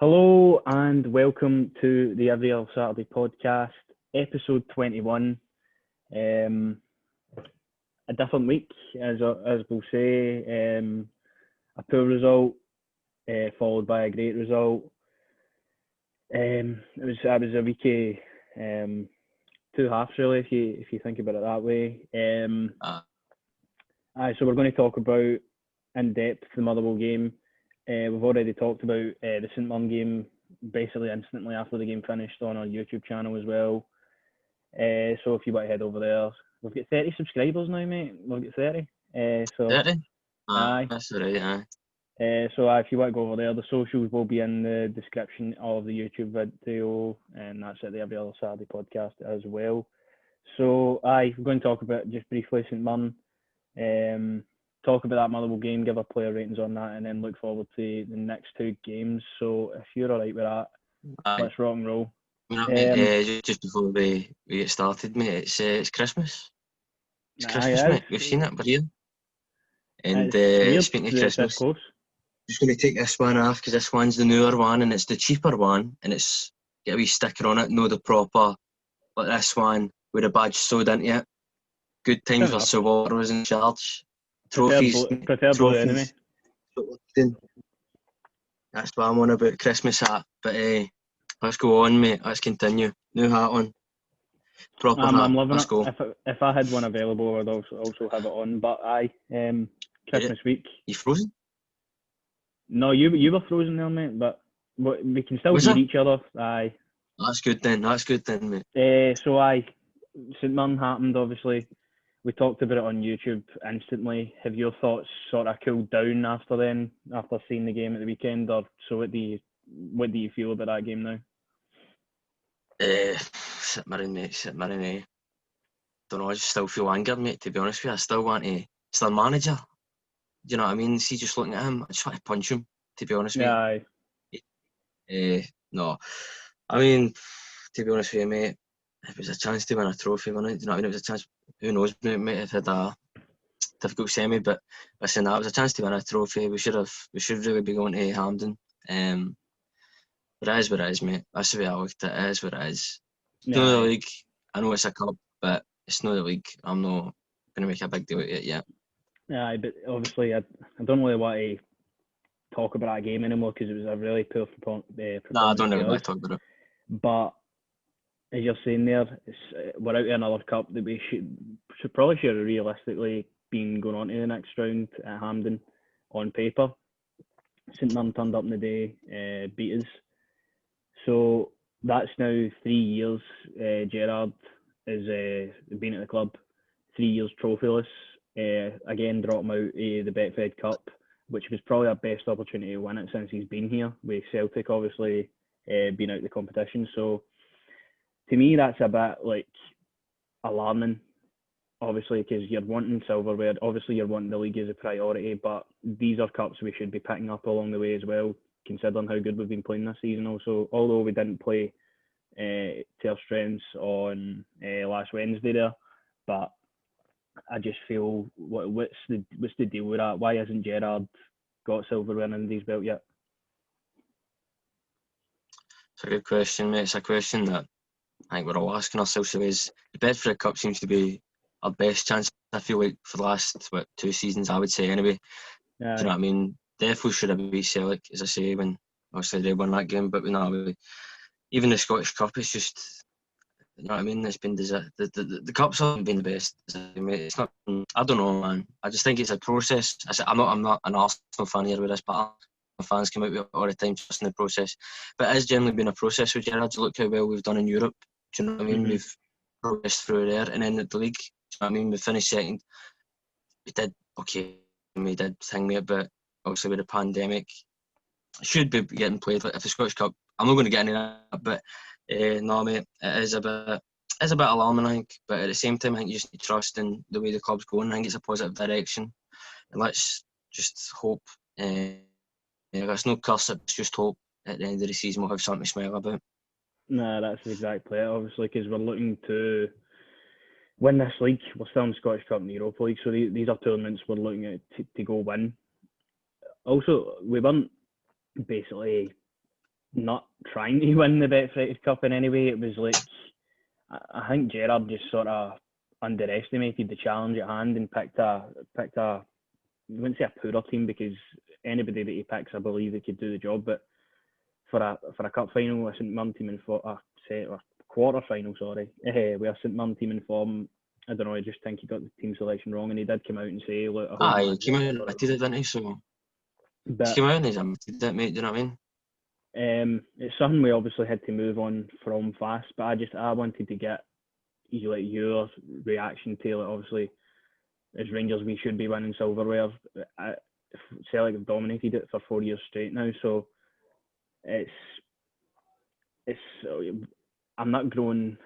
Hello and welcome to the Every Other Saturday podcast, episode 21. A different week, as we'll say. A poor result, followed by a great result. It was a week of two halves, really, if you think about it that way. So we're going to talk about in depth the Motherwell game. We've already talked about the St Mirren game basically instantly after the game finished on our YouTube channel as well. So if you want to head over there, we've got 30 subscribers now, mate. We've got 30. 30? Aye. That's alright, aye. If you want to go over there, the socials will be in the description of the YouTube video, and that's at the Every Other Saturday podcast as well. So, we're going to talk about just briefly St Mirren. Talk about that Motherwell game, give our player ratings on that, and then look forward to the next two games. So if you're alright with that, let's rock and roll. Just before we get started, mate, it's Christmas. It's Christmas, mate. We've seen it, we're here. And speaking of Christmas, I'm just going to take this one off because this one's the newer one and it's the cheaper one, and it's got a wee sticker on it, no the proper, like this one with a badge sewed into it. Good times where Sawar was in charge. Trophies. Enemy. That's what I'm on about, Christmas hat. But let's go on, mate. Let's continue. New hat on. Proper hat. I'm loving let's it. Go. If I had one available, I'd also have it on. But Christmas week. You frozen? No, you were frozen there, mate. But we can still hear each other. Aye. That's good then, mate. St Mirren happened, obviously. We talked about it on YouTube instantly. Have your thoughts sort of cooled down after seeing the game at the weekend, or so? What do you feel about that game now? St Mirren, mate. St Mirren. Don't know. I just still feel angered, mate. To be honest with you, I still want to. It's their manager. Do you know what I mean? See, just looking at him, I just want to punch him. To be honest with you. No. I mean, to be honest with you, mate. If it was a chance to win a trophy, you know what I mean? It was a chance. Who knows, mate? If it had a difficult semi, but listen, that was a chance to win a trophy. We should really be going to Hampden. But it is what it is, mate. That's the way I looked at it. It is what it is. It's not the league. I know it's a cup, but it's not the league. I'm not going to make a big deal out of it yet. Yeah, but obviously, I don't really want to talk about that game anymore because it was a really poor performance. No, I don't really want to talk about it. But as you're saying there, we're out of another cup that we should probably have realistically been going on to the next round at Hampden on paper. St Mirren turned up in the day, beat us. So that's now 3 years. Gerrard has been at the club, 3 years trophyless. Again, dropped him out of the Betfred Cup, which was probably our best opportunity to win it since he's been here, with Celtic obviously being out of the competition. So to me, that's a bit like alarming, obviously, because you're wanting silverware. Obviously, you're wanting the league as a priority, but these are cups we should be picking up along the way as well, considering how good we've been playing this season. Also, although we didn't play to our strengths on last Wednesday there, but I just feel what's the deal with that? Why hasn't Gerrard got silverware under his belt yet? It's a good question, mate. It's a question that I think we're all asking ourselves. The Betfred Cup seems to be our best chance, I feel like, for the last 2 seasons, I would say, anyway. Yeah. Do you know what I mean? Definitely should have beat Celtic, as I say, when obviously they won that game, but even the Scottish Cup, it's just, you know what I mean? It's been the Cups haven't been the best. It's not. I don't know, man. I just think it's a process. I'm not an Arsenal fan here with this, but fans come out with it all the time, just in the process. But it has generally been a process with Gerrard. Look how well we've done in Europe. Do you know what I mean? Mm-hmm. We've progressed through there, and then at the league, do you know what I mean? We finished second. We did okay. We did thing there, but obviously with the pandemic, it should be getting played. If the Scottish Cup, I'm not going to get into that, but no, mate, it is a bit alarming, I think. But at the same time, I think you just need to trust in the way the club's going. I think it's a positive direction, and let's just hope. That's no curse. It's just hope at the end of the season we'll have something to smile about. Nah, that's exactly it. Obviously, because we're looking to win this league. We're still in the Scottish Cup and the Europa League, so these are tournaments we're looking at to go win. Also, we weren't basically not trying to win the Betfred Cup in any way. It was like, I think Gerrard just sort of underestimated the challenge at hand and picked a I wouldn't say a poorer team, because anybody that he picks, I believe they could do the job. But for a cup final, a St Mirren team in a quarter final, sorry, with a St Mirren team in form, I don't know. I just think he got the team selection wrong, and he did come out and say, "Look, I hope He came out and admitted it, didn't he? So he but came out and he's admitted it, mate. Do you know what I mean? it's something we obviously had to move on from fast. But I wanted to get your reaction to it. Obviously, as Rangers, we should be winning silverware. Celtic have dominated it for 4 years straight now, so it's I'm not growing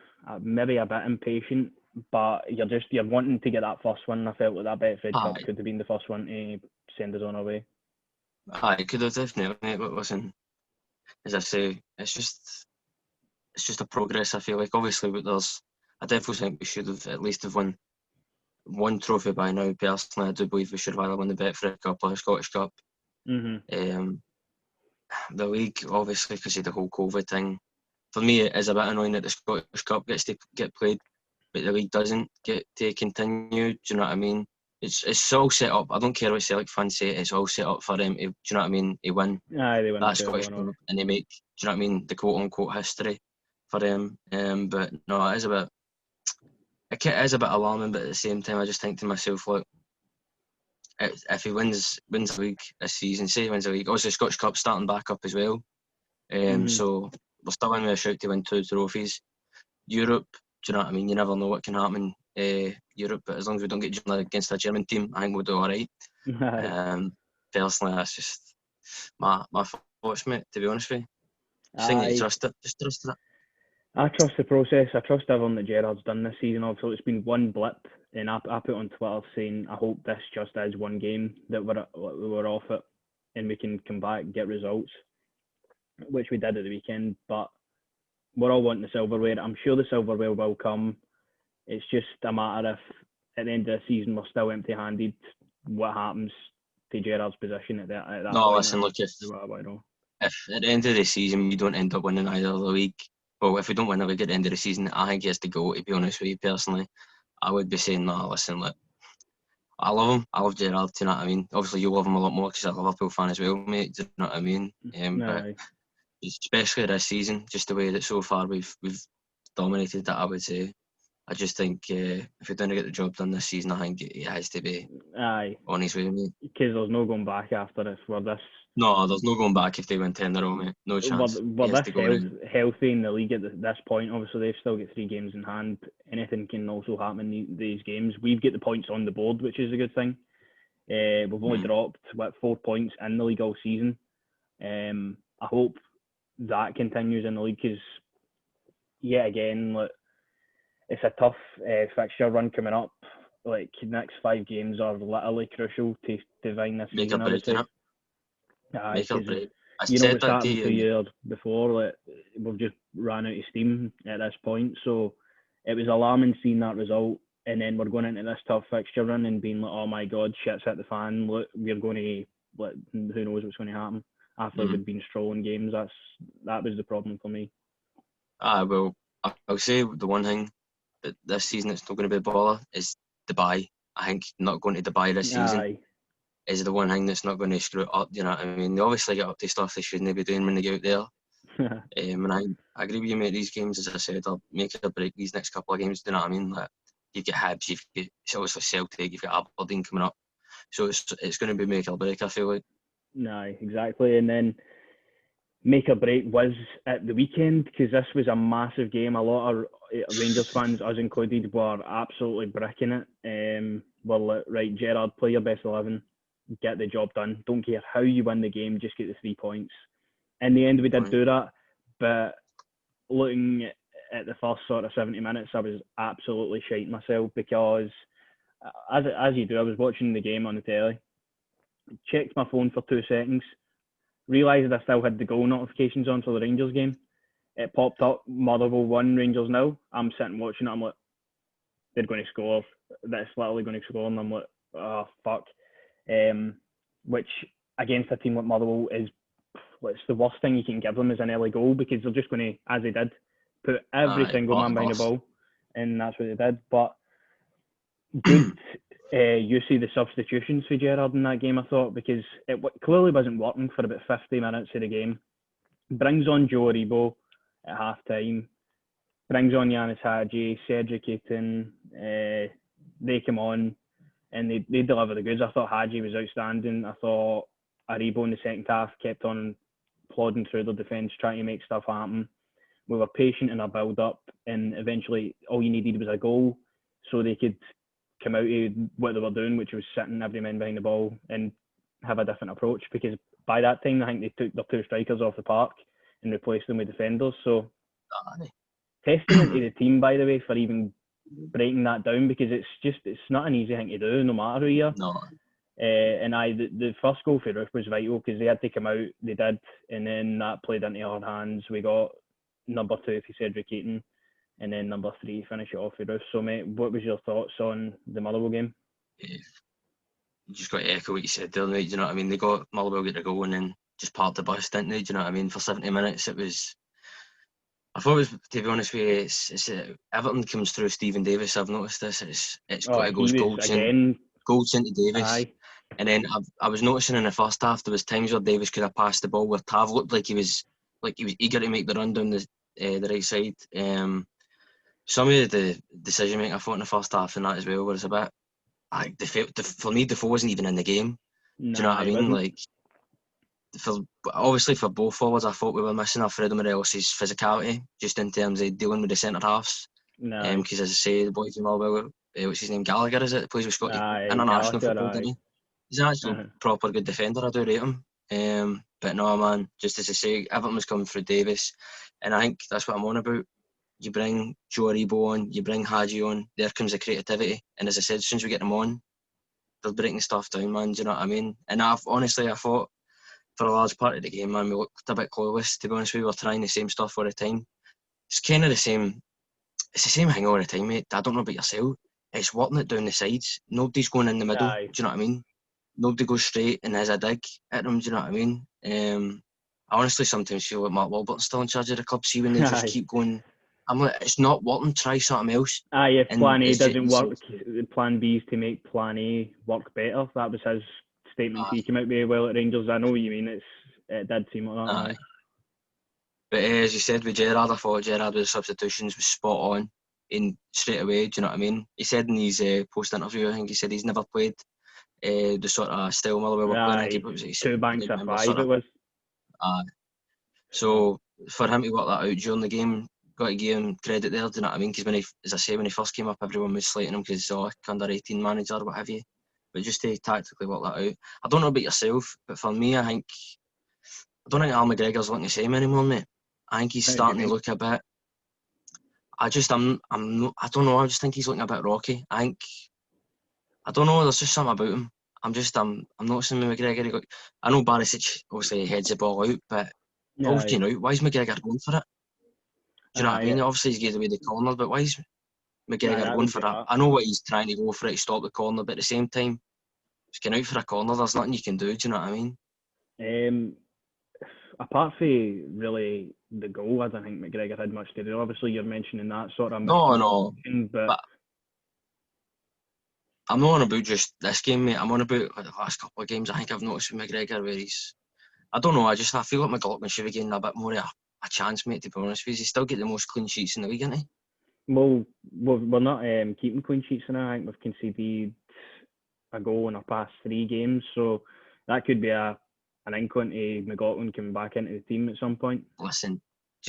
maybe a bit impatient, but you're wanting to get that first one. I felt like that Betfred Cup could have been the first one to send us on our way. It could have definitely, mate. But listen, as I say, it's just a progress. I feel like obviously, but I definitely think we should have at least have won one trophy by now. Personally, I do believe we should have either won the Betfred Cup or the Scottish Cup. Mm-hmm. The league, obviously, because of the whole COVID thing, for me, it is a bit annoying that the Scottish Cup gets to get played, but the league doesn't get to continue. Do you know what I mean? It's all set up. I don't care what Celtic fans say. It's all set up for them. Do you know what I mean? They win They win that Scottish Cup, and they make. Do you know what I mean? The quote unquote history for them. But no, it is a bit. It is a bit alarming, but at the same time, I just think to myself, look, if he wins the league this season, say he wins the league, also the Scottish Cup starting back up as well. So we're still in with a shout to win 2 trophies. Europe, do you know what I mean? You never know what can happen in Europe, but as long as we don't get against a German team, I think we'll do all right. Personally, that's just my thoughts, mate, to be honest with you. Just think that you trust it. Just trust it. I trust the process. I trust everything that Gerrard's done this season. Obviously, it's been one blip, and I put on Twitter saying I hope this just is one game that we're off it, and we can come back and get results, which we did at the weekend. But we're all wanting the silverware. I'm sure the silverware will come. It's just a matter if at the end of the season we're still empty-handed, what happens to Gerrard's position at that point. No, listen, look, if at the end of the season we don't end up winning either of the league, well, if we don't win the league at the end of the season, I think he has to go, to be honest with you personally. I would be saying, no, listen, look, I love him. I love Gerrard, do you know what I mean? Obviously, you love him a lot more because you're a Liverpool fan as well, mate, do you know what I mean? But especially this season, just the way that so far we've dominated that, I would say. I just think if we're going to get the job done this season, I think he has to be on his way, mate. Because there's no going back after this. No, there's no going back if they win 10 in a row, mate. No chance. We're this healthy in the league at this point. Obviously, they've still got 3 games in hand. Anything can also happen in these games. We've got the points on the board, which is a good thing. We've only dropped 4 points in the league all season. I hope that continues in the league because, yet again, look, it's a tough fixture run coming up. Like, the next 5 games are literally crucial to divine this season, I would say. Make or break. You know what's happened 2 years before, like, we've just ran out of steam at this point. So it was alarming seeing that result. And then we're going into this tough fixture run and being like, oh my God, shit's hit the fan. Look, we're going to, who knows what's going to happen. After we'd been strolling games, that was the problem for me. Well, I'll say the one thing that this season it's not going to be a bother is Dubai. I think not going to Dubai this season is the one thing that's not going to screw it up. You know what I mean? They obviously get up to stuff they shouldn't be doing when they get out there. And I agree with you, mate. These games, as I said, I'll make or break these next couple of games. Do you know what I mean? Like, you've got Hibs, you've got obviously Celtic, you've got Aberdeen coming up. So it's going to be make or break, I feel like. Exactly. And then make or break was at the weekend because this was a massive game. A lot of Rangers fans, us included, were absolutely bricking it. We're like, right, Gerrard, play your best 11, get the job done. Don't care how you win the game, just get the 3 points. In the end, we did do that, but looking at the first sort of 70 minutes, I was absolutely shiting myself because, as you do, I was watching the game on the telly, checked my phone for 2 seconds, realised I still had the goal notifications on for the Rangers game. It popped up, Motherwell 1, Rangers 0. I'm sitting watching it, I'm like, they're going to score. That's literally going to score, and I'm like, oh, fuck. Which, against a team like Motherwell, is what's the worst thing you can give them is an early goal, because they're just going to, as they did, put every single man behind the ball, and that's what they did. But good, you see the substitutions for Gerrard in that game, I thought, because it clearly wasn't working for about 50 minutes of the game. Brings on Joe Aribo at half time, brings on Yanis Hadji, Cedric Eaton, they come on and they deliver the goods. I thought Hadji was outstanding. I thought Aribo in the second half kept on plodding through the defence, trying to make stuff happen. We were patient in our build-up, and eventually all you needed was a goal so they could come out of what they were doing, which was sitting every man behind the ball, and have a different approach, because by that time I think they took their two strikers off the park and replaced them with defenders. So testament to the team, by the way, for even breaking that down, because it's not an easy thing to do, no matter who you are. No. And the first goal for Roof was vital, because they had to come out, they did, and then that played into our hands. We got number 2 for Cedric Eaton, and then number 3 finish it off for Roof. So mate, what was your thoughts on the Motherwell game? You just got to echo what you said there, mate. Do you know what I mean? They got Motherwell get the goal and then just parked the bus, didn't they? Do you know what I mean? For 70 minutes, it was. I thought it was, to be honest with you, it's Everton comes through Stephen Davis. I've noticed this. It goes Goldson to Davis. Aye. And then I was noticing in the first half there was times where Davis could have passed the ball, where Tav looked like he was eager to make the run down the right side. Some of the decision making I thought in the first half and that as well was a bit. For me, Defoe wasn't even in the game. Do you know what I mean? Like, obviously for both forwards, I thought we were missing Alfredo Morelos' physicality, just in terms of dealing with the centre halves. Because as I say, the boy from Motherwell, what's his name, Gallagher, is it? Plays with Scotland, international football, doesn't he? He's an actual proper good defender. I do rate him. But no, man, just as I say, Everton was coming through Davis, and I think that's what I'm on about. You bring Joe Aribo on, you bring Hadji on, there comes the creativity. And as I said, as soon as we get them on, they're breaking stuff down, man. Do you know what I mean? And I thought for a large part of the game, man, we looked a bit clueless, to be honest with you. We were trying the same stuff all the time. It's kind of the same. It's the same thing all the time, mate. I don't know about yourself. It's working it down the sides. Nobody's going in the middle. Do you know what I mean? Nobody goes straight and has a dig at them. Do you know what I mean? I honestly sometimes feel like Mark Walbert's still in charge of the club. See, when they just keep going, I'm like, it's not working. Try something else. If plan A doesn't work, plan B is to make plan A work better. That was his statement. He came out very well at Rangers. I know what you mean. It did seem like that. But as you said with Gerrard, I thought Gerrard with the substitutions was spot on in straight away. Do you know what I mean? He said in his post interview, I think he said he's never played the sort of style Motherwell were playing. I think it was 2 banks of 5. It was. So for him to work that out during the game, got to give him credit there. Do you know what I mean? Because when he first came up, everyone was slating him because he's under 18 manager, what have you. But just to tactically work that out, I don't know about yourself, but for me, I don't think Al McGregor's looking the same anymore, mate. I think he's starting to look a bit. I don't know. I just think he's looking a bit rocky. I don't know. There's just something about him. I'm noticing with McGregor. I know Barisic obviously heads the ball out, but ball's going out. Why is McGregor going for it? Do you know what I mean? Obviously he's getting away the corner, but why is McGregor going for that? I know what he's trying to go for it to stop the corner, but at the same time, he's going out for a corner. There's nothing you can do. Do you know what I mean? Apart from really the goal, I don't think McGregor had much to do. Obviously, you're mentioning that sort of. No. But I'm not on about just this game, mate. I'm on about the last couple of games. I think I've noticed with McGregor where I don't know. I feel like McLaughlin should be getting a bit more of a chance, mate. To be honest with you, he's still getting the most clean sheets in the league, isn't he? Well, we're not keeping clean sheets now. I think we've conceded a goal in our past 3 games, so that could be an inkling to McLaughlin coming back into the team at some point. Listen, do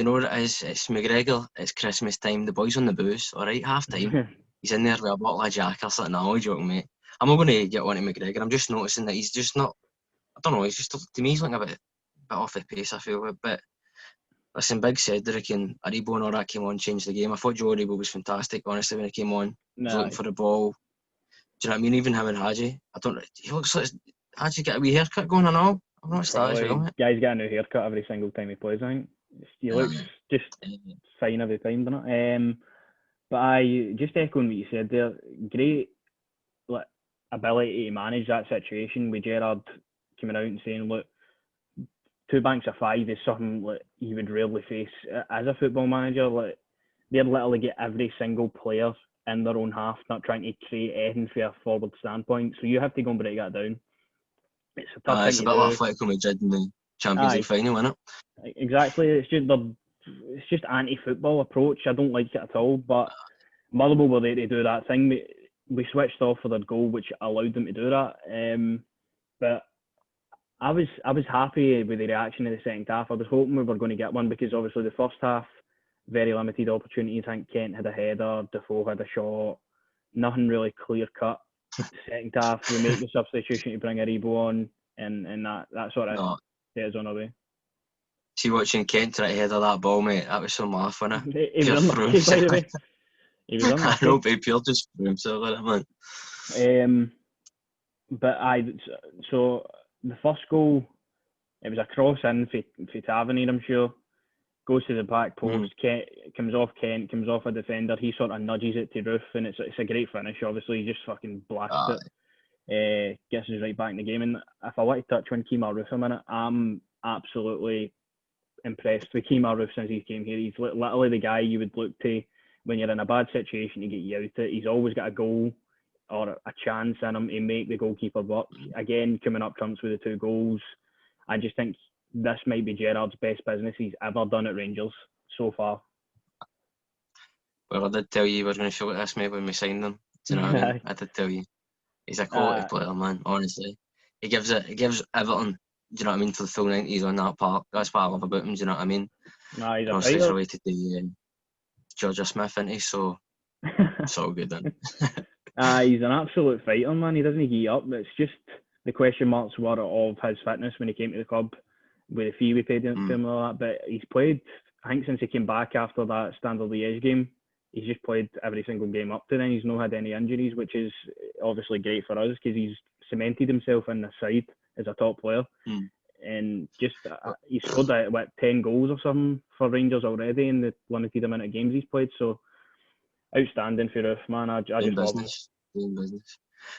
you know what it is? It's McGregor. It's Christmas time. The boys on the booze. All right, half time. He's in there with a bottle of Jack or something. I'm only joking, mate. I'm not going to get on to McGregor. I'm just noticing that he's just not. I don't know. He's just, to me, he's looking a bit off the pace, I feel. But listen, big Cedric and Aribo and all that came on, changed the game. I thought Joe Aribo was fantastic, honestly, when he came on. He was looking for the ball. Do you know what I mean? Even him and Hadji. He looks like Hadji get a wee haircut going and all. I've noticed that as well, mate. Guy's got a new haircut every single time he plays, I think. He looks just fine every time, doesn't it? But just echoing what you said there, great ability to manage that situation with Gerrard coming out and saying, look, two banks of five is something like you would rarely face as a football manager. Like they're literally get every single player in their own half, not trying to create anything for a forward standpoint. So you have to go and break that down. It's a tough thing It's a to bit like do. Atletico Madrid in the Champions Aye, League final, isn't it? exactly. It's just anti-football approach. I don't like it at all. But Motherwell were there to do that thing. We switched off for their goal, which allowed them to do that. But I was happy with the reaction in the second half. I was hoping we were going to get one because obviously the first half, very limited opportunities. I think Kent had a header, Defoe had a shot, nothing really clear cut. Second half, we make the substitution to bring Aribo on, and that sort of No. set us on our way. See, watching Kent try to header that ball, mate, that was some laugh, wasn't it? He was unlucky, by the way. He was I unlucky. know, but Pure just threw himself at it, man. But so the first goal, it was a cross in for Tavernier, I'm sure. Goes to the back post, Kent, comes off a defender. He sort of nudges it to Roof, and it's a great finish. Obviously, he just fucking blasts it. Gets us right back in the game. And if I want to touch on Kemar Roof a minute, I'm absolutely impressed with Kemar Roof since he came here. He's literally the guy you would look to when you're in a bad situation to get you out of it. He's always got a goal or a chance in him to make the goalkeeper work. Again, coming up trumps with the two goals. I just think this might be Gerrard's best business he's ever done at Rangers so far. Well, I did tell you we were going to feel like this, mate, when we signed him. Do you know what I mean? I did tell you. He's a quality player, man, honestly. He gives Everton, do you know what I mean, for the full 90s on that park. That's what I love about him, do you know what I mean? He's obviously, he's related to Georgia Smith, isn't he? So, it's all good then. He's an absolute fighter, man. He doesn't give up. It's just the question marks were of his fitness when he came to the club with the fee we paid him and all that. But he's played, I think, since he came back after that Standard Liège game. He's just played every single game up to then. He's not had any injuries, which is obviously great for us because he's cemented himself in the side as a top player. And just he's scored 10 goals or something for Rangers already in the limited amount of games he's played. So outstanding for Roof, man. I just love him. Doing business.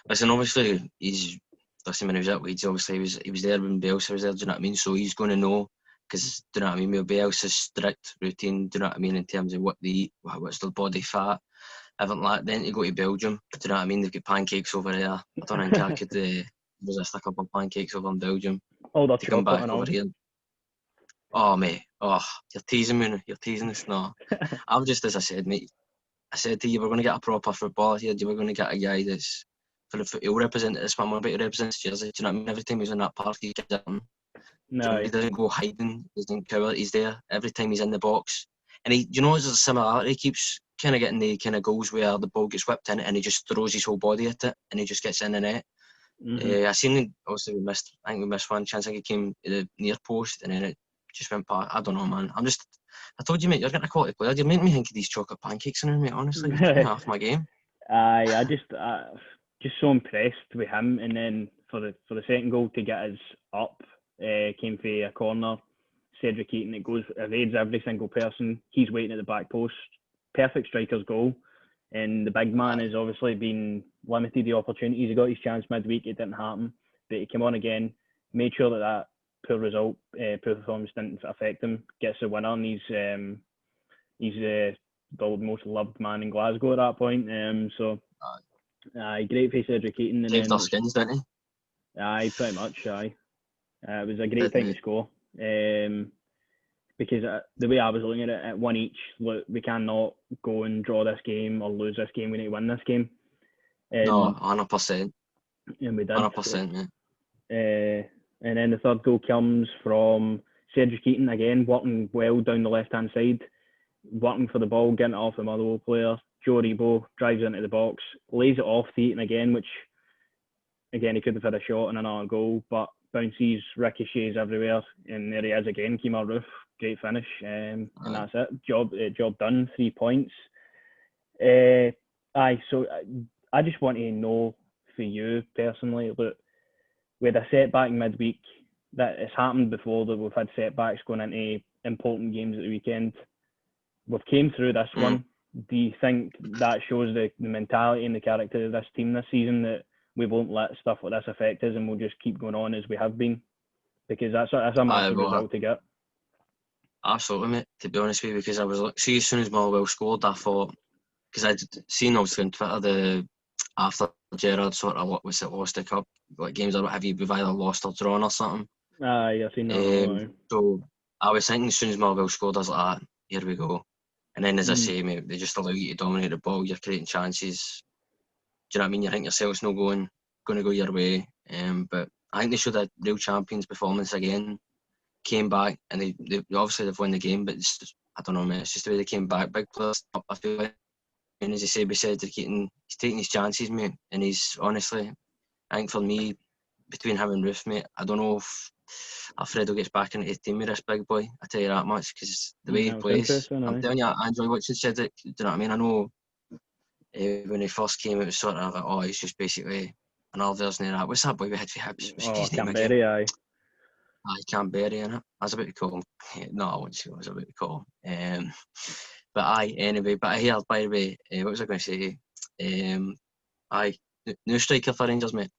Listen, obviously when he was at Leeds, obviously he was there when Bielsa was there. Do you know what I mean? So he's going to know. Because, do you know what I mean, with Bielsa's strict routine, do you know what I mean, in terms of what they eat, what's their body fat, everything like that. Then to go to Belgium, do you know what I mean, they've got pancakes over there. I don't think I could resist a couple of pancakes over in Belgium. Oh, the to come back and over all. here. Oh, mate, you're teasing me, you're teasing us. No, I'm just, as I said, mate, I said to you, we're going to get a proper footballer here. We're going to get a guy that's, he'll represent this one, but he represents Jersey. Do you know what I mean? Every time he's in that park, he gets in. No. He doesn't go hiding, he doesn't cower, he's there every time he's in the box. And there's a similarity, he keeps kind of getting the kind of goals where the ball gets whipped in and he just throws his whole body at it and he just gets in the net. I seen, obviously we missed one chance. I think he came to the near post and then it just went past. I don't know, man. I told you, mate, you're getting a quality player. You're making me think of these chocolate pancakes in here, mate, honestly. You're taking half my game. I just so impressed with him, and then for the second goal to get us up, came for a corner. Cedric Eaton, it evades every single person. He's waiting at the back post. Perfect striker's goal. And the big man has obviously been limited the opportunities. He got his chance midweek, it didn't happen. But he came on again, made sure that poor performance didn't affect him. Gets the winner, and he's the most loved man in Glasgow at that point. Great for Cedric Eaton. Saved our skins, didn't he? Aye, pretty much, aye. It was a great time to score. Because the way I was looking at it, at one each, look, we cannot go and draw this game or lose this game. We need to win this game. No, 100%. And we did. 100%, yeah. And then the third goal comes from Cedric Eaton again, working well down the left-hand side, working for the ball, getting it off the Motherwell player. Joe Rebo drives into the box, lays it off to Eaton again, which, again, he could have had a shot and another goal, but bounces, ricochets everywhere, and there he is again, Kemar Roof. Great finish, and that's it. Job done. 3 points. So I just want to know for you personally, look, we had a setback midweek. That has happened before, that we've had setbacks going into important games at the weekend. We've came through this one. Do you think that shows the mentality and the character of this team this season, that we won't let stuff like this affect us and we'll just keep going on as we have been? because that's a massive well, result to get. absolutely, mate. To be honest with you, because I was like, see, as soon as Motherwell scored, I thought, because I'd seen obviously on Twitter after Gerrard sort of lost the cup, like games or what have you, we've either lost or drawn or something. Aye, I've seen that. All, So I was thinking as soon as Motherwell scored, I was like, here we go. And then, as I Mhm. say, mate, they just allow you to dominate the ball. You're creating chances. Do you know what I mean? You think yourself it's not going to go your way. But I think they showed a real champions performance again. Came back and they obviously they've won the game, but it's just, I don't know, mate. It's just the way they came back. Big players, I feel like. And as I say, he's taking his chances, mate. And he's honestly, I think for me, between him and Ruth, mate, I don't know if Alfredo gets back into the team with this big boy. I tell you that much, because the way he That was plays, interesting. I'm Aye. telling you, I enjoy watching Cedric. Do you know what I mean? I know when he first came, it was sort of like, oh, he's just basically another version of that. What's that boy we had for Hibs? What's his name again? Canberra, aye. Aye, Canberra, innit? I was about to call him. No, I wouldn't say I was about to call him. But aye, anyway. But I heard, by the way, what was I going to say? Aye, new striker for Rangers, mate.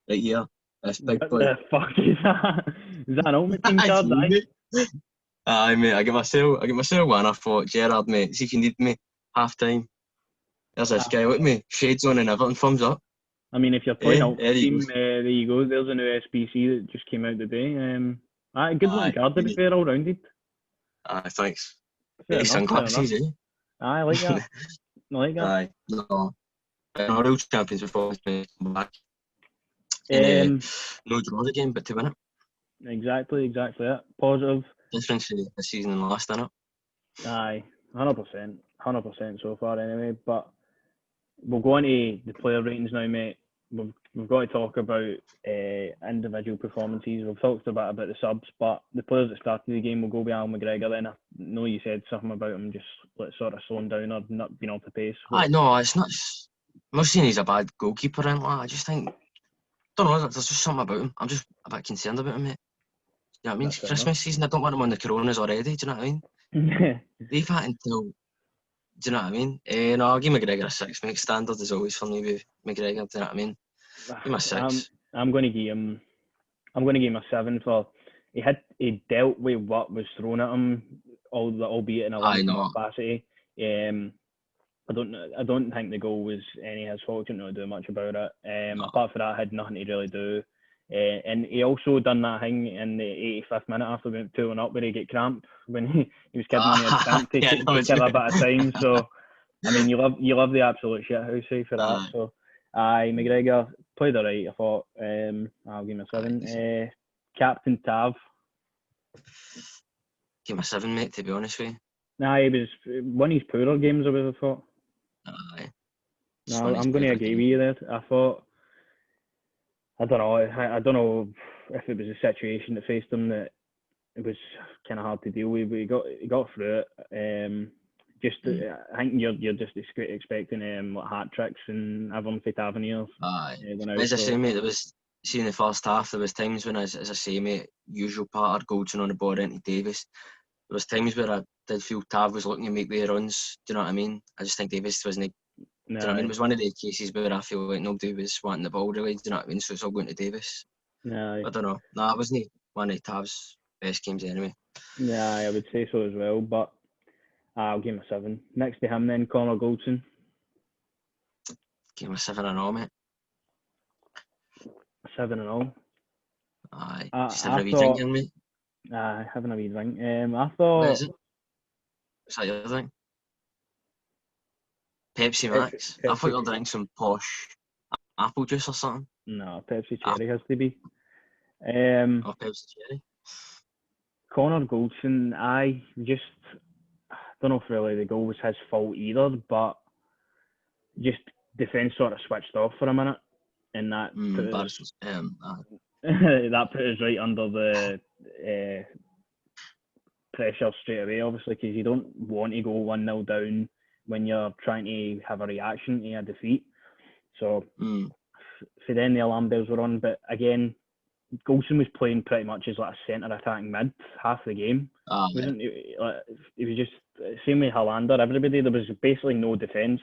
Right here, this big What boy. the fuck is that? Is that an ultimate team card? Aye. Aye, mate. I get myself one. I thought, Gerrard, mate, see if you need me half time. There's this guy. Look at me, shades on and everything. Thumbs up. I mean, if you're playing ultimate There you team, go. there you go. There's a new SBC that just came out today. Aye, good looking Aye, card to be fair, all rounded. aye, thanks. Fair Hey, enough, fair enough. sunglasses, eh? Aye, I like that. I like that. Aye, no real champions before me come back. And no draw the game, but to win it. Exactly it. Positive. Difference in the season and last, innit? Aye, 100%. 100% so far anyway. But we'll go on to the player ratings now, mate. We've got to talk about individual performances. We've talked a bit about the subs, but the players that started the game will go with Al McGregor. Then I know you said something about him just sort of slowing down or not being off the pace. Aye, no, it's not. I'm not saying he's a bad goalkeeper, and like, I just think, don't know, there's just something about him. I'm just a bit concerned about him, mate. You know what I mean? That's It's fair Christmas season, I don't want him on the Coronas already, do you know what I mean? enough. Leave that until, do you know what I mean? No, I'll give McGregor a 6, mate. Standard is always for me with McGregor, do you know what I mean? Give him a 6. I'm going to give him. I'm going to give him a 7 for he dealt with what was thrown at him, albeit in a limited capacity. I don't think the goal was any of his fault. Didn't really do much about it. Apart from that, had nothing to really do. And he also done that thing in the 85th minute after we went 2-1 up, where he get cramped when he was kidding on the attempt to kill a bit of time. So I mean, you love the absolute shit house for that. So aye, McGregor played alright. I thought. I'll give him a 7. Captain Tav. Give him a 7, mate. To be honest with you. Nah, he was one of his poorer games, I would have thought. Aye. No, I'm going to agree with you there. I thought, I don't know if it was a situation that faced him that it was kind of hard to deal with, but he got through it. I think you're just expecting like hat tricks and everyone for Taverniers. Aye. As I say, mate, there was, see in the first half, there was times when, as I say, mate, usual part of Goldson on the ball into Davis. There was times where I did feel Tav was looking to make the runs. Do you know what I mean? I just think Davis wasn't. Do you know what I mean? It was one of the cases where I feel like nobody was wanting the ball really. Do you know what I mean? So it's all going to Davis. I don't know. Nah, it wasn't one of Tav's best games anyway. Yeah, I would say so as well. But I'll give him a 7. Next to him, then Connor Goldson. Give him a 7.5, mate. 7.5. Aye. Just having a wee drink, young mate. Having a wee drink. I thought. What is it? What's that your thing? Pepsi Max. I thought you were drinking some posh apple juice or something. No, Pepsi Cherry has to be. Pepsi Cherry. Connor Goldson, I don't know if really the goal was his fault either, but just defence sort of switched off for a minute, and that that put us right under the pressure straight away, obviously, because you don't want to go 1-0 down when you're trying to have a reaction to a defeat. So for then the alarm bells were on, but again, Goldson was playing pretty much as like a centre attacking mid half the game. He was just same with Hollander. Everybody, there was basically no defence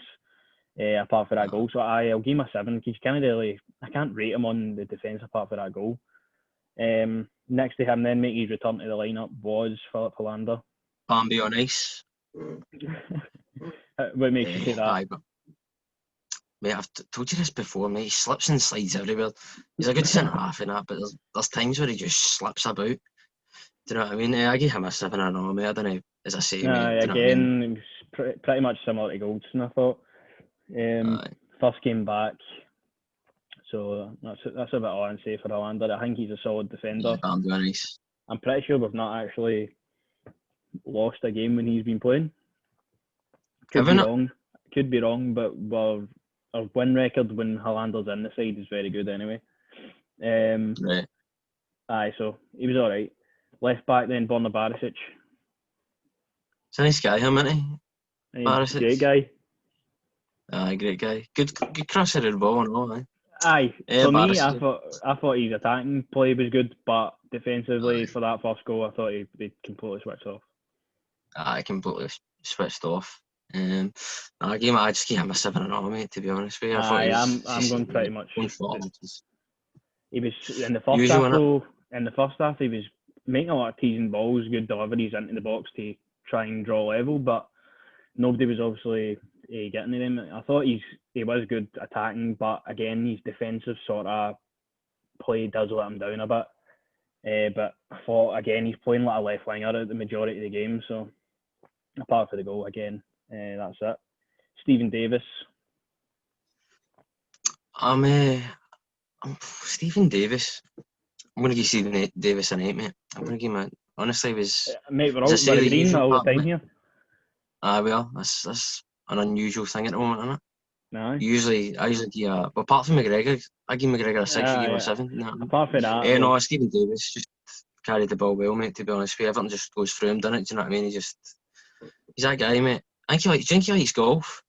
apart from that goal. So I'll give him a 7 because I can't rate him on the defence apart from that goal. Next to him, then making his return to the lineup was Philip Hollander. Bambi on ice. What makes you say that? Aye, but mate, I've told you this before, mate. He slips and slides everywhere. He's a good centre half in that, but there's times where he just slips about. Do you know what I mean? I give him a 7.5, mate. I don't know, as I say, mate. Do you know what I mean? Again, it was pretty much similar to Goldson, I thought. First came back, so that's a bit all I can say for Hollander. I think he's a solid defender. Yeah, Bambi on ice. I'm pretty sure we've not actually lost a game when he's been playing. Could be wrong, but our win record when Hollander's in the side is very good anyway. Right. Aye, so he was alright. Left back then, Borna Barisic. He's a nice guy, him, isn't he? Barisic. Great guy. Aye, great guy. Good crosser of the ball and all, aye. Aye, for Barisic. me, I thought his attacking play was good, but defensively for that first goal, I thought he completely switched off. I completely switched off. I just gave him a 7.5, mate, to be honest with you. I'm going pretty much. He was in the first half, though. In the first half, he was making a lot of teasing balls, good deliveries into the box to try and draw level, but nobody was obviously getting to him. I thought he was good attacking, but again, his defensive sort of play does let him down a bit. But I thought, again, he's playing like a left winger at the majority of the game, so apart from the goal, again, that's it. Stephen Davis. I'm Stephen Davis. I'm going to give Stephen Davis an 8, mate. I'm going to give him honestly, mate, we're agreeing all the time here. Well, that's an unusual thing at the moment, isn't it? No. I usually give but apart from McGregor, I give McGregor a 6, you give him a 7. No. Apart from that, no, Stephen Davis just carried the ball well, mate, to be honest with you. Everything just goes through him, doesn't it? Do you know what I mean? He's that guy, mate. Do you think he likes golf?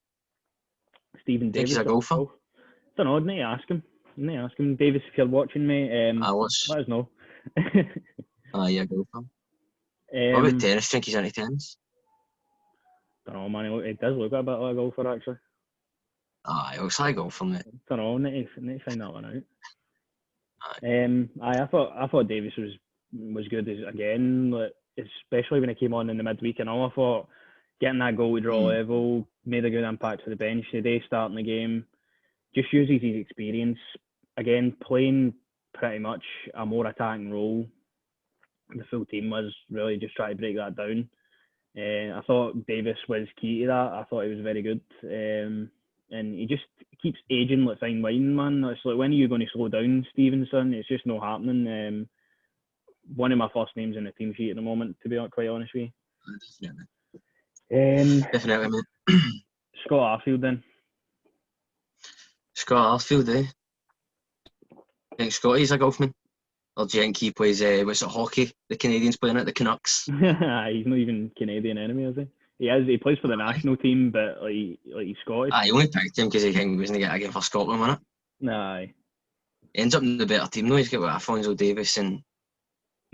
Stephen Davis. He's a golfer? I don't know, I need to ask him. Davis, if you're watching me, let us know. Yeah, golfer. What about tennis? Do you think he's into tennis? Don't know, man. It does look a bit like a golfer, actually. It looks like a golfer, mate. Don't know, need to find that one out. I thought Davis was good again, especially when he came on in the midweek and all. I thought getting that goal to draw level made a good impact to the bench today, starting the game. Just uses his experience. Again, playing pretty much a more attacking role. The full team was really just trying to break that down. I thought Davis was key to that. I thought he was very good. And he just keeps aging like fine wine, man. It's like, when are you going to slow down, Stevenson? It's just not happening. One of my first names in the team sheet at the moment, to be quite honest with you. Definitely, mate. Scott Arfield then. Scott Arfield, eh? I think Scotty's a golfman. Or do you think he plays, hockey? The Canadians playing at the Canucks? He's not even Canadian anyway, is he? He plays for the national team, but he's Scottish. He only picked him because he think he was going to get a game for Scotland, wasn't it? Aye. He ends up in the better team though. He's got Alfonso Davis and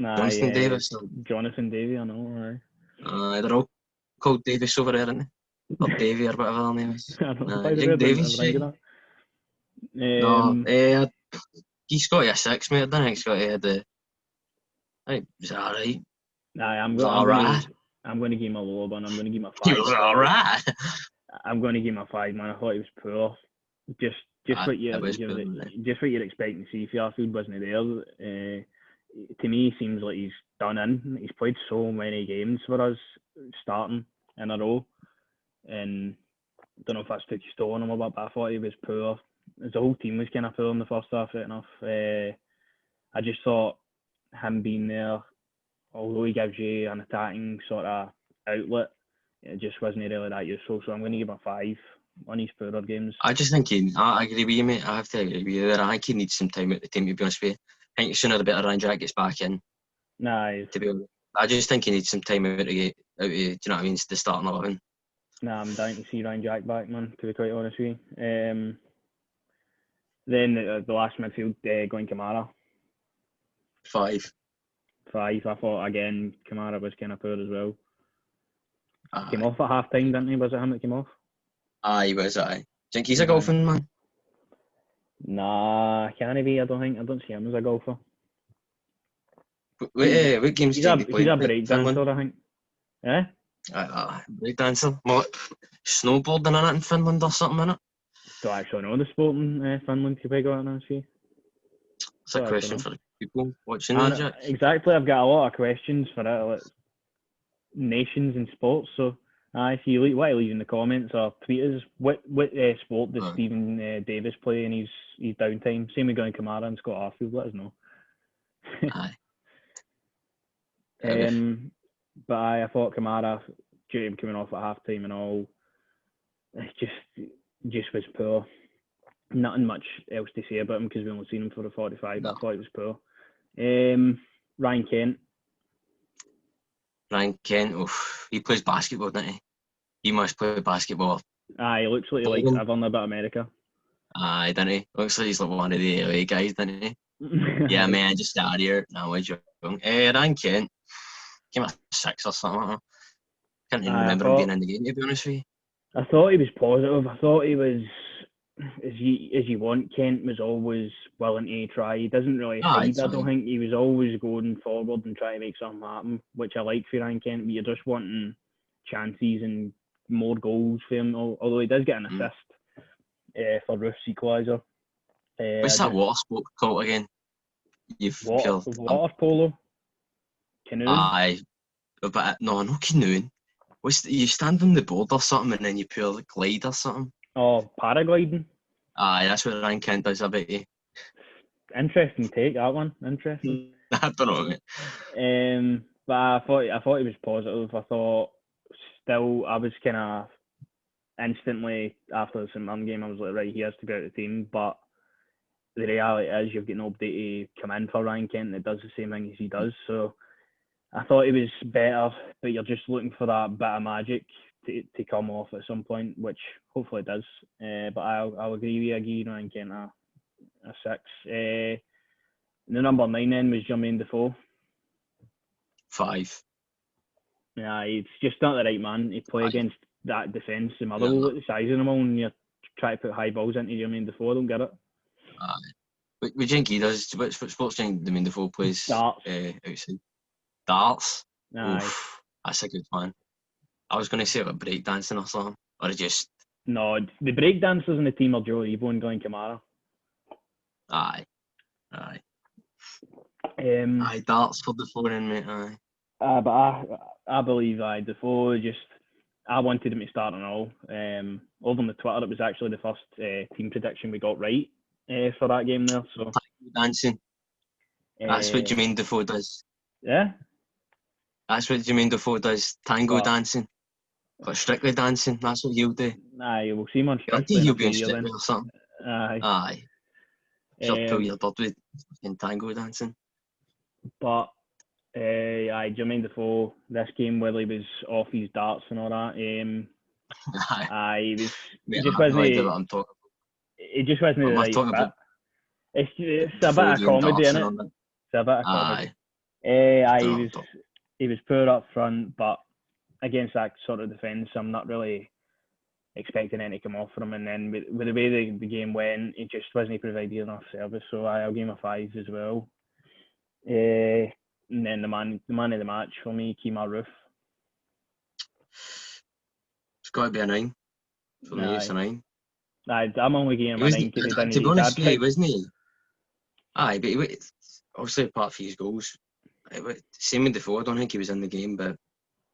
Johnstone Davis. Jonathan Davy, I know. Aye. They're all called Davis over there, aren't they? Or Davy or whatever their name is. I don't know. Think Davis? He's Scotty a 6, mate. I don't think Scotty had the. I think he was alright. I'm going to give him a lower one. I'm going to give him a 5. He was alright. I'm going to give him a 5, man. I thought he was poor. Just what you're expecting to see. If Arfield wasn't there, to me, he seems like he's done in. He's played so many games for us, starting in a row, and I don't know if that's took his toll on him a bit, but I thought he was poor. The whole team was kind of poor in the first half, right enough. I just thought him being there, although he gives you an attacking sort of outlet, it just wasn't really that useful. So I'm going to give him a 5 on his poorer games. I just think I agree with you, mate. I have to agree with you there. I think he needs some time at the team, to be honest with you. I think the sooner the better Ryan Jack gets back in. To be honest. I just think he needs some time out of do you know what I mean? It's the starting 11. I'm dying to see Ryan Jack back, man, to be quite honest with you. Then the last midfield, going Kamara. 5. I thought, again, Kamara was kind of poor as well. Came off at half time, didn't he? Was it him that came off? He was, Do you think he's a golfing man? Nah, can he be? I don't see him as a golfer. What games He's do a you play in break Finland? dancer, I think. Yeah. Break dancer. What? Snowboarding in it in Finland or something in it? Don't actually know the sport in Finland. Could I go and see? It's a Don't actually question know. for the people watching the Jack. Exactly. I've got a lot of questions for it, like nations and sports. So, if you leave in the comments or tweet us, what sport does Stephen Davis play in his downtime? Same with Glenn Kamara and Scott Arfield. Let us know. Aye. But I thought Kamara, due to him coming off at half time and all, it just was poor. Nothing much else to say about him because we only seen him for the 45. No. I thought he was poor. Ryan Kent. Oof, he plays basketball, doesn't he? He must play basketball. Aye, he looks like he likes everything about America. Aye, doesn't he? Looks like he's like one of the LA guys, doesn't he? Yeah, man, just out of here. No, we're joking. Ryan Kent came at 6 or something. Can't even remember him being in the game, to be honest with you. I thought he was positive. I thought he was, as you want. Kent was always willing to try. He doesn't really hide. I don't think he was always going forward and trying to make something happen, which I like for Ryan Kent. But you're just wanting chances and more goals for him. Although he does get an assist for Roof's equaliser. What's that water sport called again? Water polo? Canoeing? Aye. But no, not canoeing. You stand on the board or something and then you pull a glide or something. Oh, paragliding? Aye, that's what Ryan Kent does, I bet you. Interesting take, that one. Interesting. I don't know, mate. But I thought he was positive. I thought still I was kind of instantly after the St Mirren game, I was like, right, he has to be out of the team. But the reality is you've got nobody to come in for Ryan Kent that does the same thing as he does. So I thought he was better, but you're just looking for that bit of magic to come off at some point, which hopefully it does. But I'll agree with you. I give Ryan Kent a 6. The number 9 then was Jermaine Defoe. 5. Yeah, he's just not the right man to play against that defence. The Motherwell, the size of them all, and you're trying to put high balls into Jermaine Defoe. I don't get it. What do you think he does? What sports do you think Jermaine Defoe plays? Darts. Outside. Darts? Oof, that's a good one. I was going to say about breakdancing or something. Or just... No, the breakdancers in the team are Joe Evo and Glenn Kamara. Aye. Darts for Defoe in, mate. But I believe Defoe just... I wanted him to start and all. Over on the Twitter, it was actually the first team prediction we got right for that game there. So dancing. That's what Jermaine Defoe does. Yeah? That's what Jermaine Defoe does. Tango dancing. But Strictly dancing, that's what he'll do. Aye, we'll see him on Strictly. He'll be on Strictly or something. Aye. Sure, pull your bird with fucking tango dancing. But Jermaine Defoe, this game, whether he was off his darts and all that, he just wasn't the right fit. It's a bit of comedy, isn't it? It's a bit of comedy. He was poor up front, but against that sort of defence, I'm not really expecting any to come off for him. And then with the way the game went, it just wasn't providing enough service. So I'll give him a 5 as well. And then the man of the match for me, Kemar Roof. It's got to be a 9. For me, it's a 9. I'm only giving him a 9 because he didn't. To be honest, wasn't he? Aye, but obviously apart from his goals, same with Defoe. I don't think he was in the game, but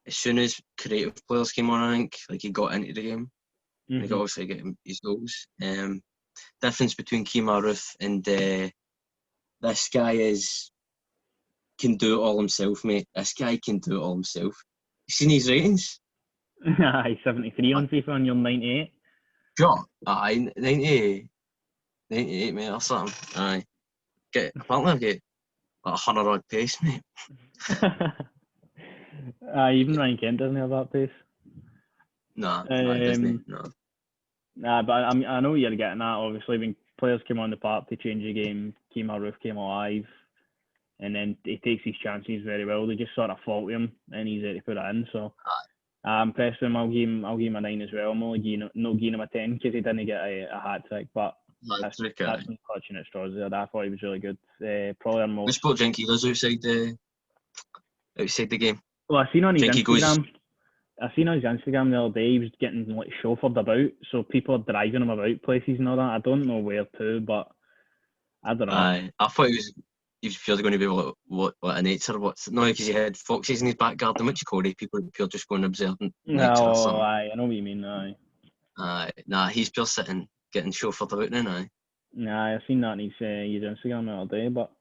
as soon as creative players came on, I think he got into the game. Mm-hmm. He got obviously get his goals. Difference between Kemar Roof and this guy can do it all himself, mate. This guy can do it all himself. You seen his ratings? Aye, 73 on FIFA and you're 98. Sure. Aye, 98, mate, or something. Aye. Apparently I've got like 100 odd pace, mate. Even Ryan Kent doesn't have that pace. Nah, doesn't. No. Nah, but I know you're getting that. Obviously, when players came on the park to change the game, Kemar Roof came alive, and then he takes his chances very well. They just sort of fault him, and he's there to put it in. So I'm impressed with him. I'll give him a 9 as well. I'm only giving him a 10 because he didn't get a hat trick, but that's me clutching at straws there. I thought he was really good. Probably our most. Which sport do you think he does outside outside the game. Well, I seen on Do his you think he goes? Instagram. I seen on his Instagram the other day he was getting like chauffeured about, so people are driving him about places and all that. I don't know where to, but I don't know. I thought he was purely going to be what a nature. What's no, because he had foxes in his back garden. What you call it? People are pure just going observant nature or Oh, something. I know what you mean. Nah, he's pure sitting getting chauffeured about now. Nah, I seen that on his Instagram the other day, but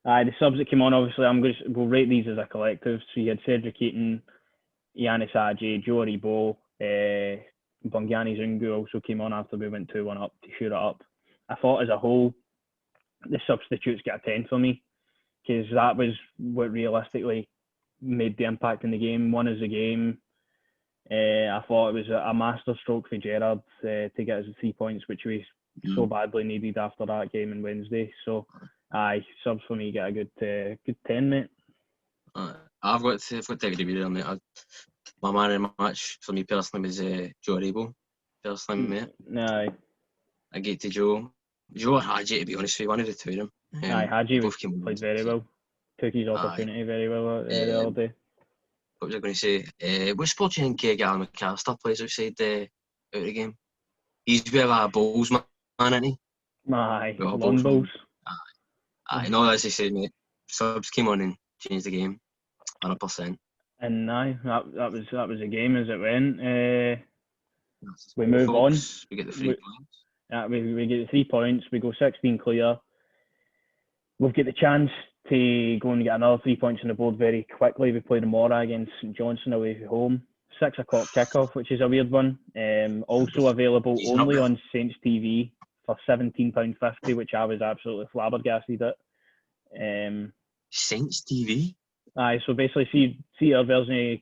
the subs that came on, obviously, we'll rate these as a collective. So you had Cedric Eaton, Yanis Adji, Joe Aribo, Bongani Zungu also came on after we went 2-1 up to shoot it up. I thought as a whole, the substitutes get a 10 for me, because that was what realistically made the impact in the game. Won us the game. I thought it was a masterstroke for Gerrard to get us the 3 points, which we so badly needed after that game on Wednesday. So, subs for me get a good 10, mate. I've got to agree with you, mate. My man in the match for me personally was Joe Aribo. Personally, mate. Aye. I get to Joe or Hadji, to be honest with you, one of the two of them. Hadji played very well. Took his opportunity very well the other day. What was I going to say? What sport do you think Gary McAllister plays outside out of the game? He's a bit of a balls man, isn't he? Aye, long balls. Aye, no, as I said, mate. Subs came on and changed the game, 100%. And that was a game as it went. We move on. We get the 3 points. Yeah, we get the 3 points. We go 16 clear. We've got the chance to go and get another 3 points on the board very quickly. We play tomorrow against St Johnstone away from home. 6 o'clock kickoff, which is a weird one. Also available only on Saints TV for £17.50, which I was absolutely flabbergasted at. Saints TV? Aye, so basically, see our version of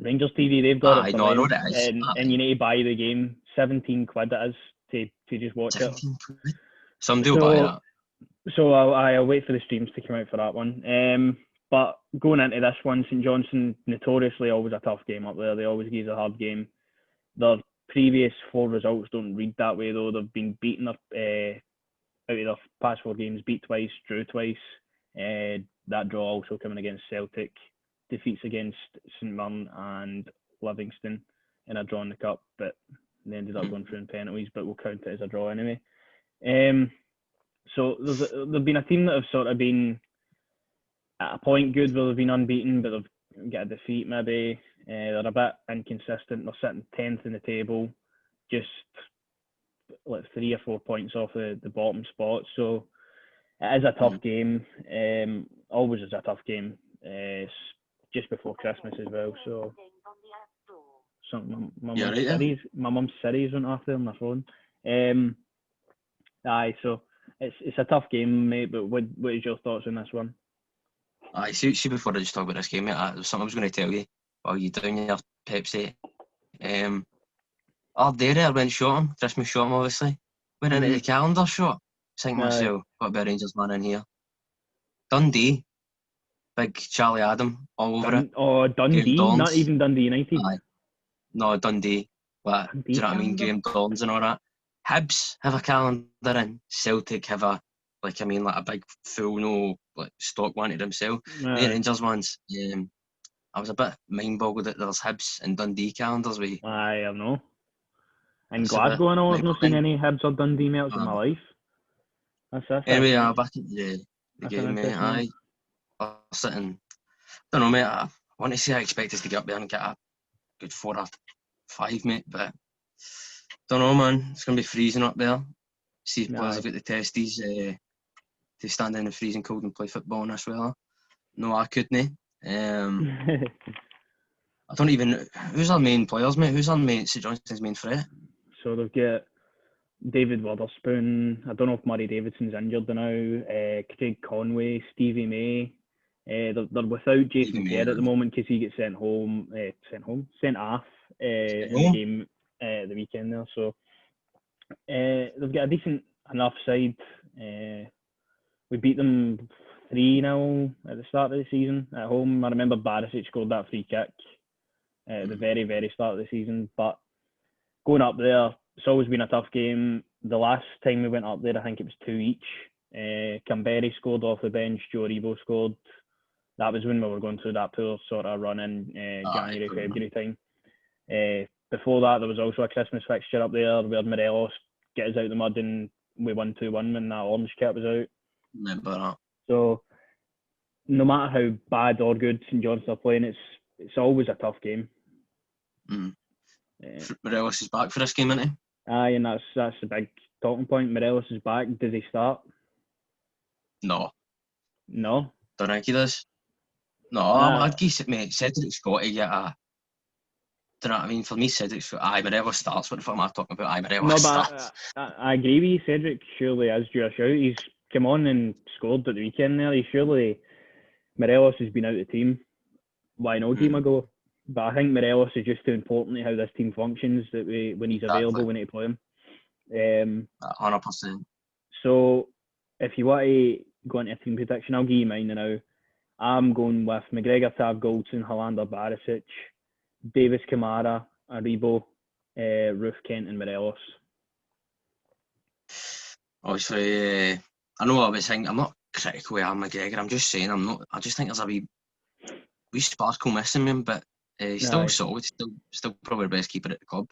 Rangers TV, they've got it for I know what it is. and you need to buy the game. 17 quid it is to just watch 17 quid? Somebody will buy that. So I'll wait for the streams to come out for that one. But going into this one, St Johnstone, notoriously always a tough game up there. They always give us a hard game. Their previous 4 results don't read that way, though. They've been beaten up out of their past 4 games, beat twice, drew twice. That draw also coming against Celtic. Defeats against St Mirren and Livingston in a draw in the cup, but they ended up going through in penalties, but we'll count it as a draw anyway. So there've been a team that have sort of been at a point good where they've been unbeaten, but they've got a defeat maybe. They're a bit inconsistent. They're sitting 10th in the table, just like 3 or 4 points off the bottom spot. So it is a tough game. Always is a tough game. It's just before Christmas as well. So my mum's Siri's went off there on my phone. So it's a tough game, mate. But what is your thoughts on this one? See before I just talk about this game, mate, there's something I was going to tell you while you down your Pepsi. Our dairy went shot him. Christmas shot him, obviously. Went into the calendar shot. Think myself, got a bit of Rangers man in here. Dundee, big Charlie Adam all over it. Oh, Dundee, not even Dundee United. Aye. No, Dundee. But do you know what I mean? Graham Dorns and all that. Hibs have a calendar in. Celtic have a big full stock one to themselves. The Rangers ones. I was a bit mind boggled that there's Hibs and Dundee calendars with. I don't know. In Glasgow and all, I've not seen any Hibs or Dundee melts in my life. That's anyway, back into the game, mate. I was sitting. I don't know, mate. I want to say I expect us to get up there and get a good 4 or 5, mate, but don't know, man. It's going to be freezing up there. See if players have got the testes to stand in the freezing cold and play football in this weather. No, I couldn't. I don't even... Who's our main players, mate? Who's our main... St Johnstone's main threat? So they've got David Witherspoon. I don't know if Murray Davidson's injured now. Craig Conway, Stevie May. They're without Jason Kerr at the moment because he gets sent off in the game the weekend there. So they've got a decent enough side. We beat them 3-0 at the start of the season at home. I remember Barisic scored that free kick at the very, very start of the season. But going up there, it's always been a tough game. The last time we went up there, I think it was 2 each. Camberry scored off the bench. Joe Rebo scored. That was when we were going through that poor sort of run in January, February time. Before that, there was also a Christmas fixture up there where Morelos get us out the mud and we won 2-1 when that orange kit was out. Remember that. So, no matter how bad or good St Johnstone are playing, it's always a tough game. Morelos is back for this game, isn't he? Aye, and that's the big talking point. Morelos is back. Does he start? No. No? Don't think he does. No, I'd give mate, Cedric's got to get a... Do you know what I mean? For me, Cedric's got... Aye, Morelos starts. What the fuck am I talking about? Aye, Morelos starts. I agree with you. Cedric surely is due a shout. He's come on and scored at the weekend there. Morelos has been out of the team. Why no team ago? But I think Morelos is just too important to how this team functions that when he's available, we need to play him. 100%. So, if you want to go into a team prediction, I'll give you mine now. I'm going with McGregor, Tav, Goldson, Hollander, Barisic, Davis, Kamara, Aribo, Roof, Kent and Morelos. Obviously, I know what I was thinking. I'm not critical of McGregor. I'm just saying I just think there's a wee sparkle missing him, but he's still solid. Still probably the best keeper at the club.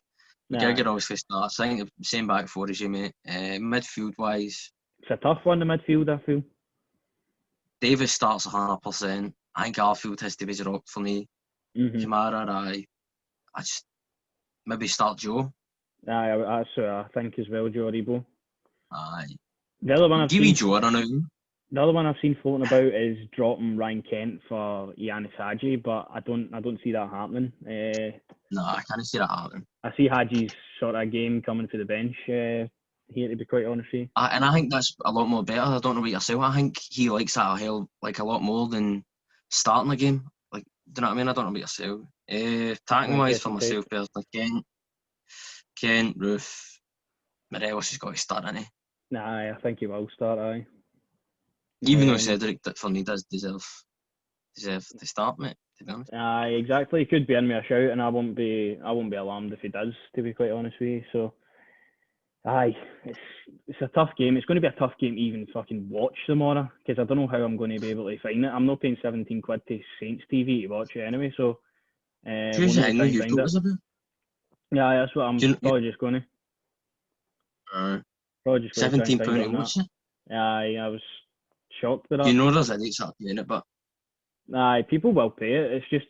McGregor obviously starts. I think the same back four as you, mate. Midfield wise, it's a tough one, the midfield, I feel. Davis starts 100%. I think Garfield has to be the rock for me. Kamara, I just maybe start Joe. Aye, that's what I think as well, Joe Aribo. Aye. The other one I've seen floating about is dropping Ryan Kent for Yanis Hadji, but I don't see that happening. No, I can't see that happening. I see Hadji's sort of game coming for the bench here, to be quite honest with you. And I think that's a lot more better. I don't know what yourself. I think he likes that a lot more than starting the game. Like, do you know what I mean? I don't know what yourself. Attacking wise for myself, personally, Kent, Roof, Morelos has got to start, hasn't he? Nah, I think he will start, aye. Even though Cedric, for me, does deserve to start, mate, to be honest. Aye, exactly. He could be in me a shout, and I won't be alarmed if he does, to be quite honest with you. So, aye, it's a tough game. It's going to be a tough game to even fucking watch tomorrow, because I don't know how I'm going to be able to find it. I'm not paying 17 quid to Saints TV to watch it anyway, so... Yeah, that's what I'm probably just going to. Probably just going £17 to watch it? Aye, I was shocked with that. You know there's idiots that paying it, but... Aye, people will pay it. It's just...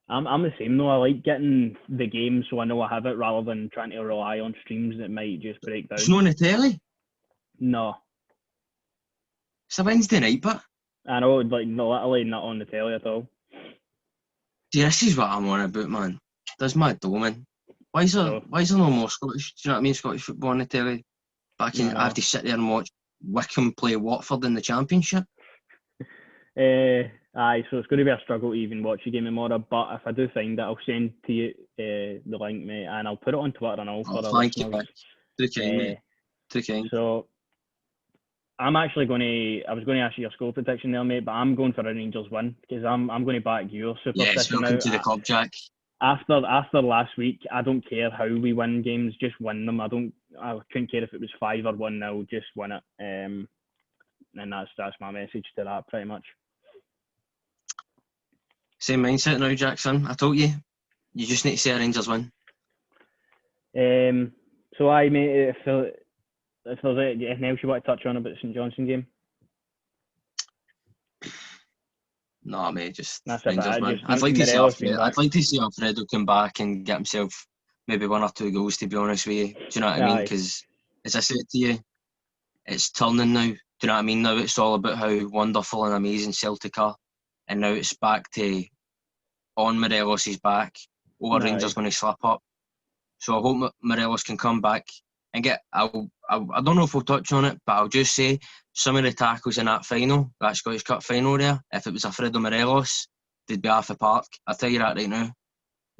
I'm the same though. I like getting the game so I know I have it rather than trying to rely on streams that might just break down. It's not on the telly? No. It's a Wednesday night, but... I know, like, literally not on the telly at all. See, this is what I'm on about, man. That's my dough, man. Why is there no more Scottish, do you know what I mean, Scottish football on the telly? I have to sit there and watch Wickham play Watford in the Championship. Aye, so it's going to be a struggle to even watch the game tomorrow, but if I do find it, I'll send to you the link, mate, and I'll put it on Twitter and all for the thank you, listeners. Too kind, mate. Too kind. So, I'm actually I was going to ask you your score prediction there, mate, but I'm going for a Rangers win, because I'm going to back your superstition. Yes, welcome to the club, Jack. After last week, I don't care how we win games, just win them. I couldn't care if it was 5 or 1-0, just win it. And that's my message to that, pretty much. Same mindset now, Jackson. I told you, you just need to say a Rangers win. So aye, mate, if there's anything else you want to touch on about the St Johnstone game? No, mate, just that's Rangers win. I'd like to see Alfredo come back and get himself maybe 1 or 2 goals, to be honest with you. Do you know what I mean? Because, as I said to you, it's turning now. Do you know what I mean? Now it's all about how wonderful and amazing Celtic are. And now it's back to on Morelos' back. Rangers going to slip up. So I hope Morelos can come back and get... I don't know if we'll touch on it, but I'll just say some of the tackles in that Scottish Cup final there, if it was Alfredo Morelos, they'd be off the park. I'll tell you that right now.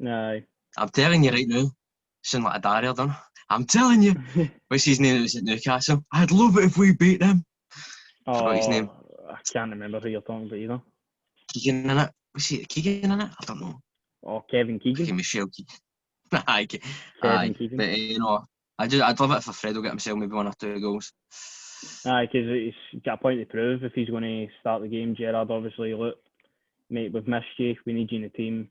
Aye. I'm telling you right now. Sound like a Darier, don't I? I'm telling you. What's his name that was at Newcastle? I'd love it if we beat them. I forgot his name. I can't remember who you're talking about either. Keegan in it? Was he Keegan in it? I don't know. Oh, Kevin Keegan. Okay, Michelle Keegan. Aye. Keegan. But I'd love it if Alfredo get himself maybe 1 or 2 goals. Aye, because he's got a point to prove if he's going to start the game. Gerrard obviously, look, mate, we've missed you. We need you in the team.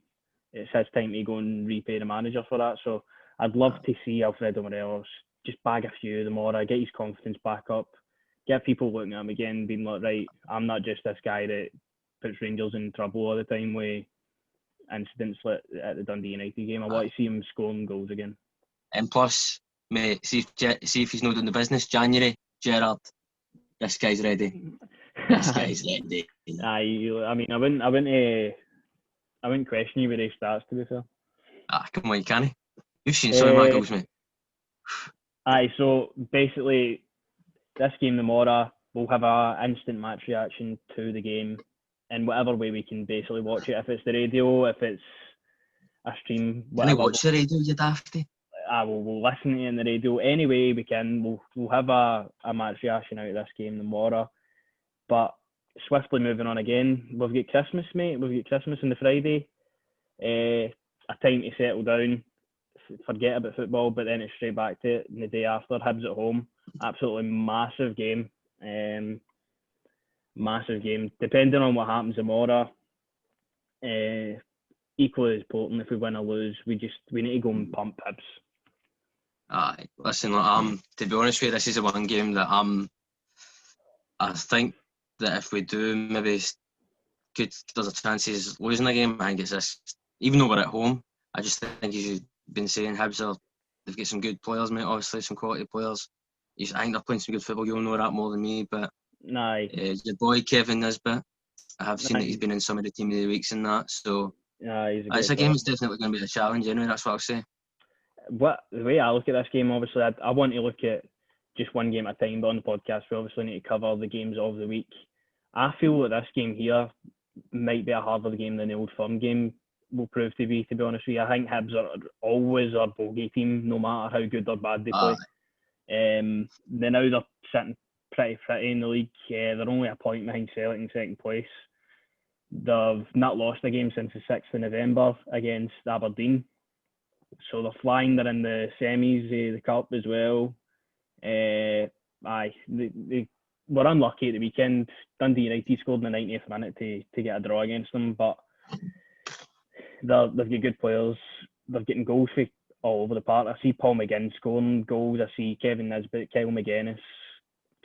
It's his time to go and repay the manager for that. So I'd love to see Alfredo Morelos just bag a few of them more, get his confidence back up, get people looking at him again, being like, right, I'm not just this guy that puts Rangers in trouble all the time with incidents like at the Dundee United game. I want to see him scoring goals again. And plus, mate, see if he's not doing the business. January, Gerrard, this guy's ready. This guy's ready. Aye, I mean, I wouldn't question you with his stats, to be fair. Come on, you can't. You've seen some of my goals, mate. Aye, so basically, this game tomorrow, we'll have an instant match reaction to the game in whatever way we can basically watch it. If it's the radio, if it's a stream, whatever. Can I watch the radio, you dafty? We'll listen to it on the radio. Any way we can, we'll have a match reaction out of this game tomorrow. But swiftly moving on again, we've got Christmas, mate. We've got Christmas on the Friday. A time to settle down, forget about football, but then it's straight back to it. And the day after, Hibs at home. Absolutely massive game. Massive game. Depending on what happens tomorrow, equally as important if we win or lose. We need to go and pump Hibs. Aye, listen, to be honest with you, this is the one game that I think that if we do, maybe there's a chance of losing the game. I think it's this, even though we're at home, I just think, as you've been saying, Hibs they've got some good players, mate, obviously, some quality players. I think they're playing some good football. You'll know that more than me, but your boy Kevin Nisbet, I have seen that he's been in some of the team of the weeks and that, so it's a game that's definitely going to be a challenge anyway, that's what I'll say. The way I look at this game, obviously, I want to look at just one game at a time, but on the podcast, we obviously need to cover the games of the week. I feel that this game here might be a harder game than the Old Firm game will prove to be honest with you. I think Hibs are always our bogey team, no matter how good or bad they play. They're sitting pretty in the league. They're only a point behind Celtic in second place. They've not lost a game since the 6th of November against Aberdeen. So they're flying. They're in the semis, the cup as well. They were unlucky at the weekend. Dundee United scored in the 90th minute to get a draw against them, but they've got good players. They're getting goals for all over the park. I see Paul McGinn scoring goals. I see Kevin Nisbet, Kyle McGuinness,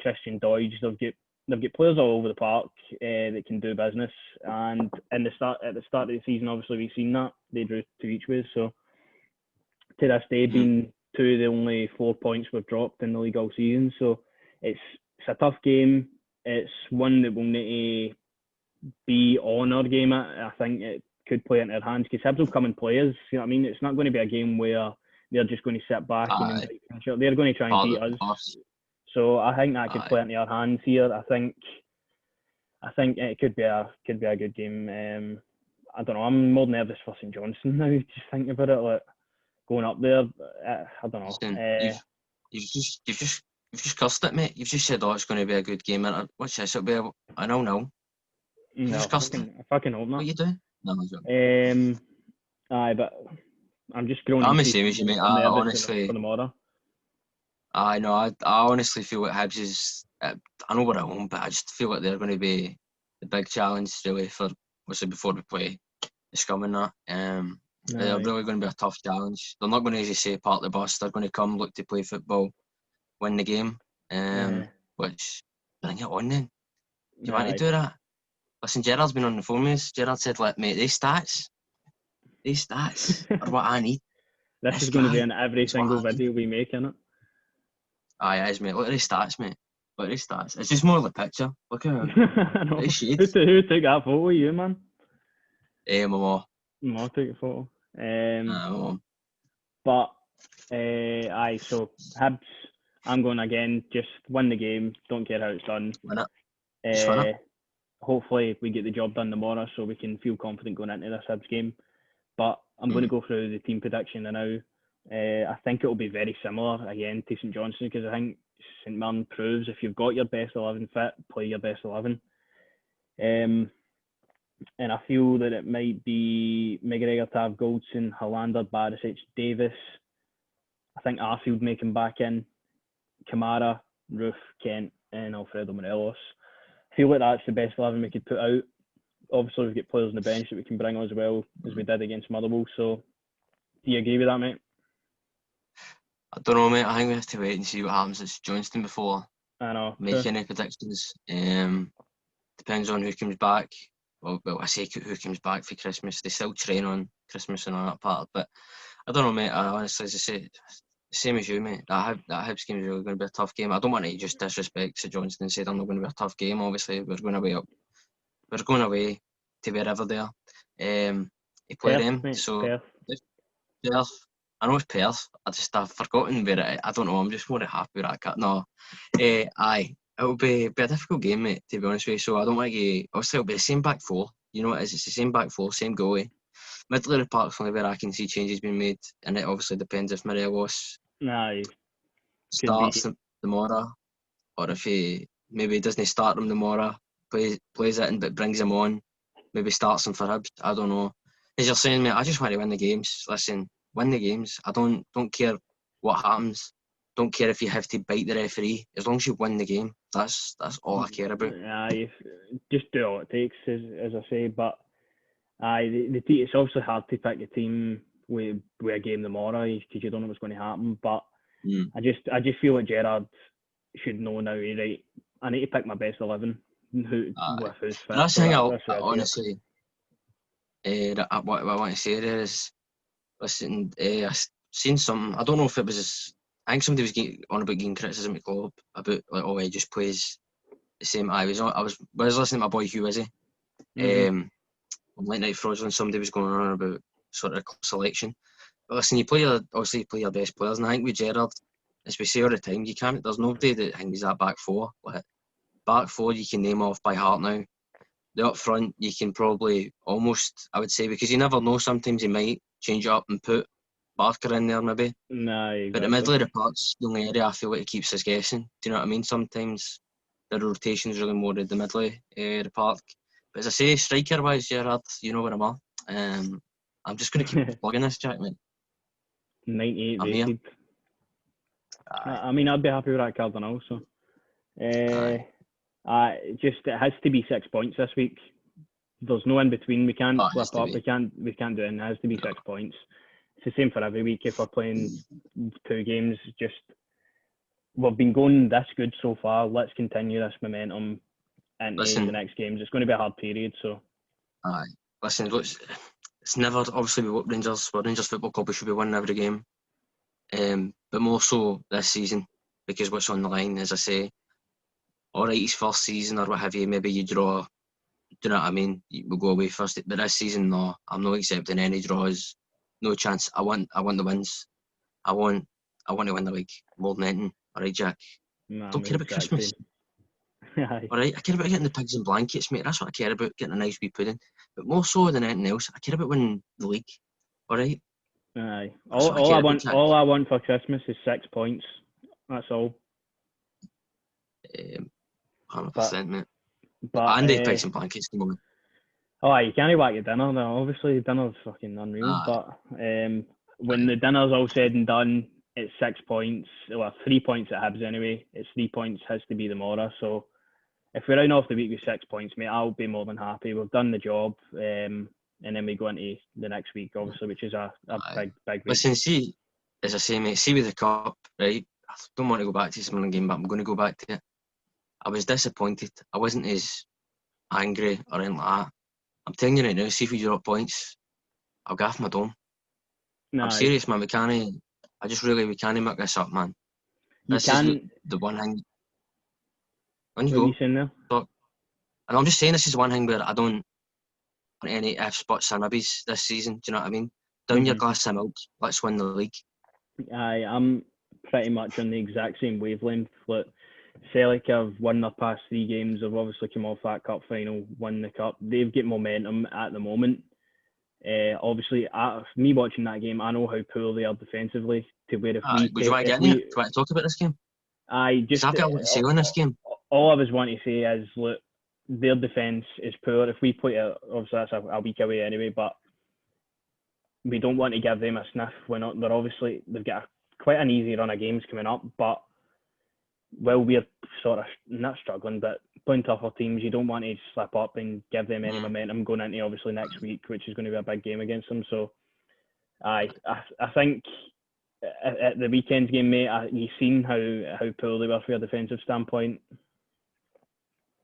Christian Doidge. They've got players all over the park that can do business. And at the start of the season, obviously we've seen that they drew 2 each way. So to this day, being 2 of the only 4 points we've dropped in the league all season. So it's a tough game. It's one that we'll need to be on our game at. I think it could play into their hands because Hibs will come and play us. You know what I mean? It's not going to be a game where they're just going to sit back and they're going to try and beat us. So I think that could play into our hands here. I think it could be a good game. I don't know. I'm more nervous for St Johnstone now. Just thinking about it, like going up there. I don't know. You've just cussed it, mate. You've just said, "Oh, it's going to be a good game." And what's this? It'll be a 0-0. You just cussed it. I fucking hope not. What are you doing? No, I'm joking. Aye, but I'm just growing. I'm the same as you, mate. I honestly. For tomorrow. I know. I honestly feel like Hibs is. I know we're at home, but I just feel like they're going to be the big challenge really for obviously before we play the Scum and that. They're really going to be a tough challenge. They're not going to, as you say, park the bus. They're going to come, look to play football, win the game. Which bring it on then. Do you want to do that? Listen, Gerrard's been on the phone with us. Gerrard said, "Like, mate, these stats are what I need." This is going to be in every single video we make, innit? Aye, it is, mate. Look at these stats, mate. Look at these stats. It's just more of a picture. Look at it. Who took that photo? You, man? My mum. Mum took the photo. My mum. But, aye, so Hibs, I'm going again. Just win the game. Don't care how it's done. Win it. Hopefully we get the job done tomorrow so we can feel confident going into this Hibs game. But I'm going to go through the team prediction now. I think it will be very similar again to St Johnstone because I think St Mirren proves if you've got your best 11 fit, play your best 11. And I feel that it might be McGregor, Tav, Goldson, Hollander, Barisic, Davis. I think Arfield may come back in. Kamara, Roof, Kent. and Alfredo Morelos. I feel like that's the best 11 we could put out. Obviously, we've got players on the bench that we can bring on as well, as we did against Motherwell. So, do you agree with that, mate? I don't know, mate. I think we have to wait and see what happens at Johnstone before I know. making any predictions. Depends on who comes back. Well, I say who comes back for Christmas. They still train on Christmas and all that part. But I don't know, mate. I honestly, as I say, same as you, mate. That Hibs game is really going to be a tough game. I don't want to just disrespect St Johnstone and say they're not going to be a tough game. Obviously, we're going away to wherever they are. To play Perth, them. mate, So Perth. Perth. I know it's Perth. I've forgotten where it is. I don't know. I'm just more happy with that cut. No, aye. It'll be a difficult game, mate, to be honest with you. So I don't want to get. Obviously, it'll be the same back four. You know what it is? It's the same back four, same goalie. Middle of the park's only where I can see changes being made, and it obviously depends if Morelos Aye, could be. starts tomorrow, or if he maybe doesn't start him tomorrow, plays it in but brings him on, maybe starts him for Hibs. I don't know. As you're saying, mate, I just want to win the games. Listen, win the games. I don't care what happens. Don't care if you have to bite the referee. As long as you win the game, that's all I care about. Aye, just do all it takes, as I say. But aye, it's obviously hard to pick a team with a game tomorrow because you don't know what's going to happen. But I just feel like Gerrard should know now. Right, I need to pick my best 11. With who's fit. That's the thing. That's Honestly, what I want to say there is, listen, I've seen something. I don't know if it was. I think somebody was on about getting criticism at club about like, oh, he just plays the same. I was listening to my boy Hugh Izzy. On Late Night Fraudulent, somebody was going on about sort of selection. But listen, you play your best players, and I think with Gerrard, as we say all the time, you can't. There's nobody that hangs that back four. Like, back four, you can name off by heart now. The up front, you can probably almost, I would say, because you never know. Sometimes he might change it up and put Barker in there, maybe. Nah, exactly. But the middle of the park's the only area I feel like it keeps us guessing. Do you know what I mean? Sometimes the rotation's really more at the middle of the park. But as I say, striker-wise, Gerrard, you know where I'm at. I'm just going to keep plugging this, Jack, mate. 98 I'm rated. I mean, I'd be happy with that Cardinal. So, it has to be 6 points this week. There's no in between. We can't flip up. We can't do it. It has to be 6 points. It's the same for every week. If we're playing 2 games, we've been going this good so far. Let's continue this momentum into the next games. It's going to be a hard period. So, listen, it's never obviously we're Rangers Football Club. We should be winning every game, but more so this season because what's on the line. As I say, all right, his first season or what have you, maybe you draw. Do you know what I mean? We'll go away first, but this season, no, I'm not accepting any draws. No chance. I want the wins. I want to win the league more than anything. All right, Jack. Don't care about Christmas. All right, I care about getting the pigs and blankets, mate. That's what I care about, getting a nice wee pudding. But more so than anything else, I care about winning the league. All right. Aye. All I want for Christmas is 6 points. That's all. 100%, mate. But Andy pigs and blankets, come on. Oh, you can't whack your dinner now. Obviously, dinner's fucking unreal. But when the dinner's all said and done, it's 6 points. Well, 3 points at Hibs anyway. It's 3 points has to be tomorrow. So if we're round off the week with 6 points, mate, I'll be more than happy. We've done the job, and then we go into the next week, obviously, which is a big week. Listen, see, as I say, mate, see with the cup, right? I don't want to go back to some game, but I'm going to go back to it. I was disappointed. I wasn't as angry or anything like that. I'm telling you right now, see if we drop points, I'll gaff my dome. I'm serious, man. We can't make this up, man. This is the one thing. When you go, what are you saying there? And I'm just saying this is one thing where I don't want any ifs, buts, or maybes this season. Do you know what I mean? Down your glass of milk. Let's win the league. I'm pretty much on the exact same wavelength. Like, Celtic have won their past 3 games. They've obviously come off that cup final, won the cup. They've got momentum at the moment. Obviously, me watching that game, I know how poor they are defensively. To where would you want to get in it? Do you want to talk about this game? I've got a lot to say on this game. All I was wanting to say is, look, their defence is poor. If we play it, obviously that's a week away anyway, but we don't want to give them a sniff. They've got quite an easy run of games coming up, but while we're sort of not struggling, but playing tougher teams, you don't want to slip up and give them any momentum going into obviously next week, which is going to be a big game against them. So, I think at the weekend's game, mate, you seen how poor they were from a defensive standpoint.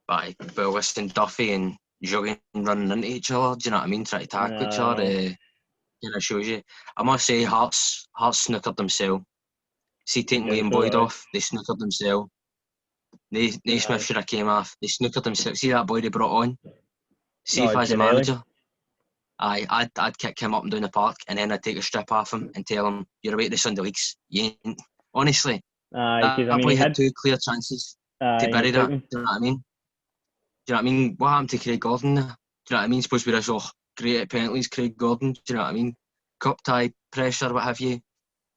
But listen, Duffy and Jurgen running into each other, do you know what I mean? Trying to tackle each other, kind of shows you. I must say, Hearts snookered themselves. See, taking Liam Boyd off, they snookered themselves. Naismith should have came off. They snookered themselves. See that boy they brought on? See if I was a manager, I'd kick him up and down the park, and then I'd take a strip off him and tell him, "You're away to the Sunday leagues." You ain't. Honestly, that boy had 2 clear chances to bury that. Do you know what I mean? Do you know what I mean? What happened to Craig Gordon there? Do you know what I mean? Supposed to be this great at penalties, Craig Gordon. Do you know what I mean? Cup tie, pressure, what have you.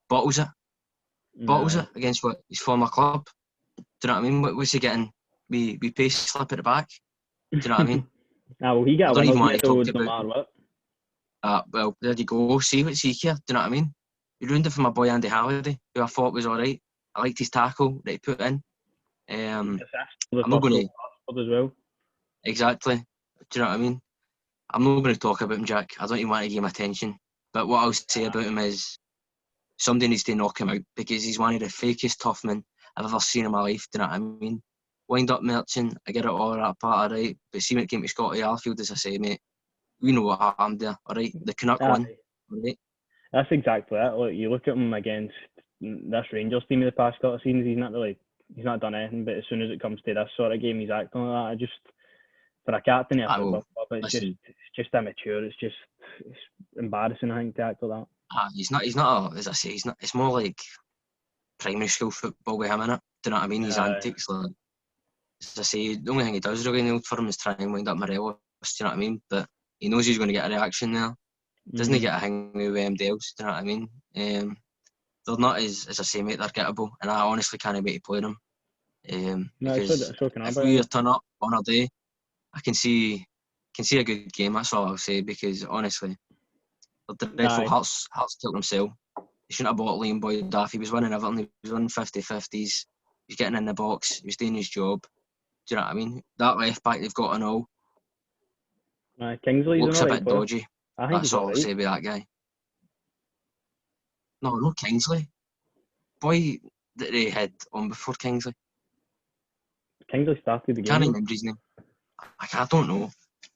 Bottles it against his former club. Do you know what I mean? What was he getting? We pay slip at the back. Do you know what I mean? Well, he got I don't even want to no talk about. matter what. Well, there you go. See what's he here. Do you know what I mean? He ruined it for my boy Andy Halliday, who I thought was alright. I liked his tackle that he put in. I'm not going to. As well. Exactly. Do you know what I mean? I'm not going to talk about him, Jack. I don't even want to give him attention. But what I'll say about him is somebody needs to knock him out, because he's one of the fakest tough men I've ever seen in my life. Do you know what I mean? Wind up merchant, I get it all that part, alright. But see when it came to Scotty Arfield, as I say, mate, we know what happened there, alright? The Canuck won, alright? That's exactly it. Look, you look at him against this Rangers team in the past couple of seasons, he's not done anything, but as soon as it comes to this sort of game, he's acting like that. For a captain of a football club, it's just immature. It's embarrassing, I think, to act like that. He's not, as I say, he's not. It's more like primary school football with him in it. Do you know what I mean? His antics, like, as I say, the only thing he does really nailed for him is try and wind up Morelos. Do you know what I mean? But he knows he's going to get a reaction there. Doesn't he get a hang with MDLs? Do you know what I mean? They're not as I say, mate. They're gettable, and I honestly can't wait to play them. Because if we turn up on our day, I can see a good game. That's all I'll say. Because honestly, the dreadful Hearts killed themselves. They shouldn't have bought Liam Boyd off. He was winning everything. He was winning 50-50s. He was getting in the box. He was doing his job. Do you know what I mean? That left back they've got and all. Kingsley looks a bit dodgy. That's all I'll say about that guy. No, not Kingsley. Boy that they had on before Kingsley. Kingsley started the game. Can't remember his name. I don't know.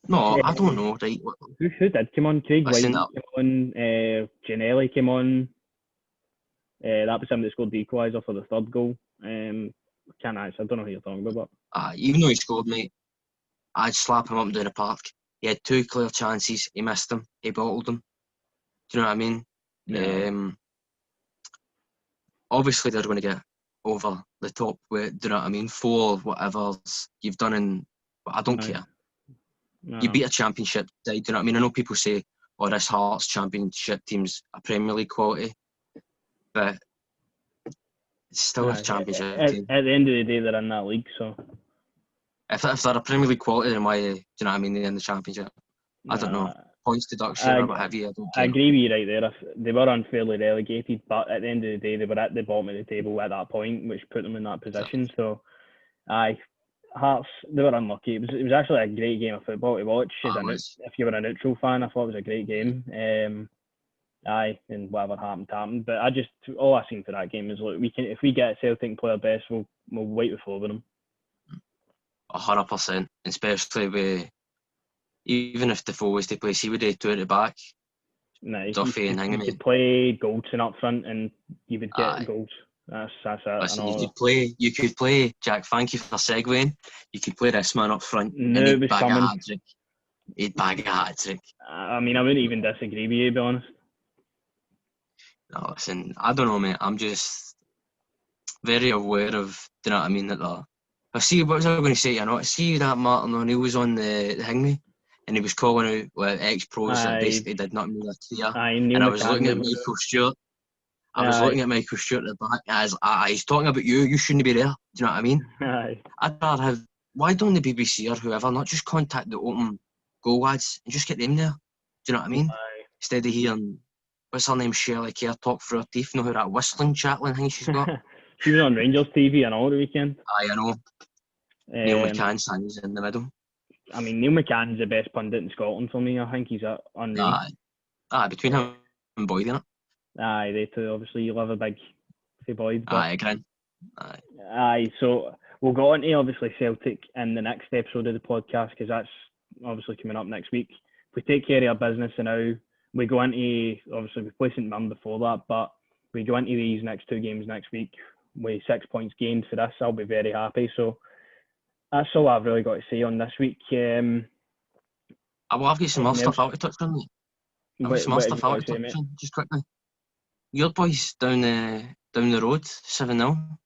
No, I don't know. Right? Who did come on? Craig White came on. Giannelli came on. That was him that scored the equaliser for the third goal. I don't know who you're talking about. But even though he scored, mate, I'd slap him up and down the park. He had 2 clear chances. He missed them. He bottled them. Do you know what I mean? Yeah. Obviously, they're going to get over the top with, do you know what I mean? 4 whatever you've done in. But I don't care. No. You beat a championship side. Do you know what I mean? I know people say, "Oh, this Hearts championship team's a Premier League quality," but it's still a championship team. At the end of the day, they're in that league. So if they're a Premier League quality, then why? Do you know what I mean? They're in the championship. I don't know. Points deduction or what have you. I agree with you right there. They were unfairly relegated, but at the end of the day, they were at the bottom of the table at that point, which put them in that position. Exactly. So, Hearts, they were unlucky. It was actually a great game of football to watch. If you were a neutral fan, I thought it was a great game. And whatever happened. But all I seen for that game is, look, if we get Celtic and play our best, we'll wipe the floor with them. 100%, especially with even if Defoe was to play, see would they 2 at the back. Duffy and Hingham. You could play Goldson up front, and you would get goals. That's it. Listen, you could play, Jack, thank you for segueing. You could play this man up front and he'd bag a hat-trick. He'd bag a hat-trick. I mean, I wouldn't even disagree with you, to be honest. No, listen, I don't know, mate. I'm just very aware of, do you know what I mean, that what was I going to say? See that Martin O'Neill was on the Hingham, and he was calling out ex-pros that basically did not mean a clear. And I was looking at Michael Stewart. I was looking at Michael Stewart at the back as he's talking about you. You shouldn't be there. Do you know what I mean? I'd rather have. Why don't the BBC or whoever not just contact the open goal lads and just get them there? Do you know what I mean? Instead of hearing what's her name, Shirley Kerr talk through her teeth. Know how that whistling chatling thing she's got? She was on Rangers TV and all the weekend. I know. Neil McCann stands in the middle. I mean, Neil McCann's the best pundit in Scotland for me. I think he's unreal. Between him and Boyd, innit? Aye, they two. Obviously, you love a big Boyd. But, Grin. Aye, so we'll go on to obviously Celtic in the next episode of the podcast because that's obviously coming up next week. If we take care of our business and now we go into, obviously we play St Mirren before that, but we go into these next 2 games next week with 6 points gained for this, I'll be very happy. So that's all I've really got to say on this week. I've got some more stuff out to touch on, mate. I've got some more stuff out to touch on, just quickly. Your boys down the road, 7-0.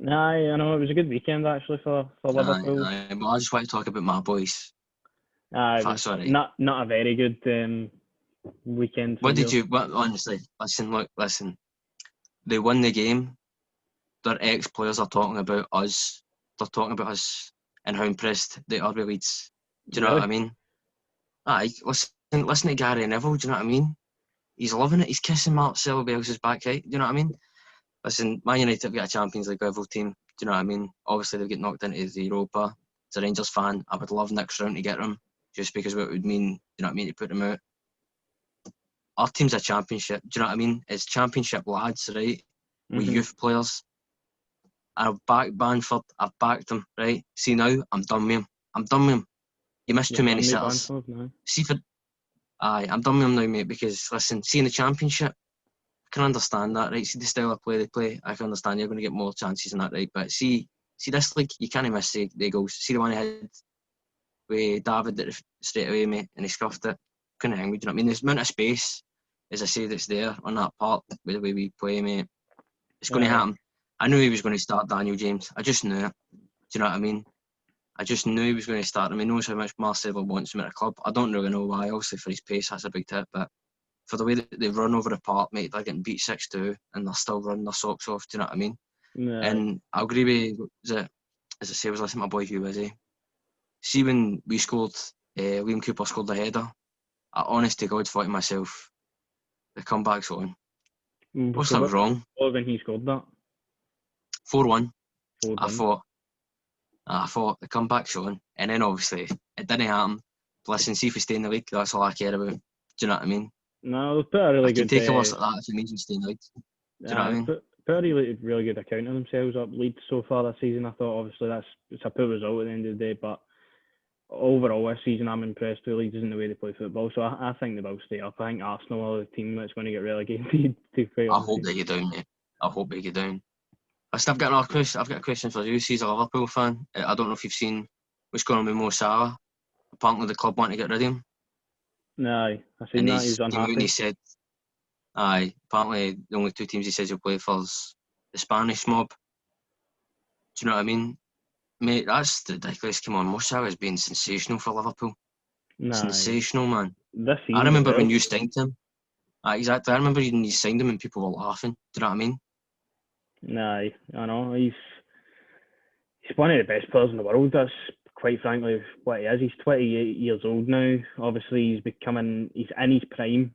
Aye, I know, it was a good weekend actually for Liverpool. Well, I just want to talk about my boys. Sorry. Not a very good weekend. Honestly, listen. They won the game. Their ex-players are talking about us. They're talking about us and how impressed they are with Leeds. Do you know what I mean? Aye, listen to Gary Neville, do you know what I mean? He's loving it. He's kissing Marcelo Bielsa's backside. Do you know what I mean? Listen, Man United have got a Champions League level team. Do you know what I mean? Obviously, they've got knocked into the Europa. As a Rangers fan, I would love next round to get them, just because what it would mean, do you know what I mean, to put them out. Our team's a championship. Do you know what I mean? It's championship lads, right? With youth players. I've backed Bamford. I've backed him, right? See now, I'm done with him. You missed too many sitters. I'm done with him now, mate, because, listen, see in the championship, I can understand that, right? See the style of play they play, I can understand you're going to get more chances in that, right? But see this league, you can't miss the goals. See the one he had with David straight away, mate, and he scuffed it. Couldn't hang with, do you know what I mean? There's amount of space, as I say, that's there on that part with the way we play, mate. It's going to happen. I knew he was going to start Daniel James. I just knew it. Do you know what I mean? I just knew he was going to start him. He knows how much Marcelo wants him at a club. I don't really know why. Obviously, for his pace, that's a big tip. But for the way that they run over the park, mate, they're getting beat 6-2 and they're still running their socks off. Do you know what I mean? And I agree with, as I say, I was listening to my boy Hugh Izzy. See when we scored, Liam Cooper scored the header, I honest to God thought to myself, the comeback's on. What's that wrong? When he scored that? 4-1. I thought the comeback's on, and then obviously it didn't happen. Listen, see if we stay in the league, that's all I care about. Do you know what I mean? No, it put a really good. I can take a loss like that if it means we stay in the league. Do you know what I mean? Put a really good account of themselves up Leeds so far this season. I thought obviously it's a poor result at the end of the day, but overall this season I'm impressed with Leeds in the way they play football. So I think they will stay up. I think Arsenal are the team that's going to get relegated. I hope they get down, mate. I hope they get down. I've got a question for you. He's a Liverpool fan. I don't know if you've seen what's going on with Mo Salah. Apparently the club want to get rid of him. No, I seen that. He's unhappy. He said, apparently the only 2 teams he says he'll play for is the Spanish mob. Do you know what I mean? Mate, that's ridiculous. Come on, Mo Salah's been sensational for Liverpool. Sensational, man. I remember when you signed him. Exactly. I remember when you signed him and people were laughing. Do you know what I mean? I know. He's one of the best players in the world. That's quite frankly what he is. He's 28 years old now. Obviously, he's in his prime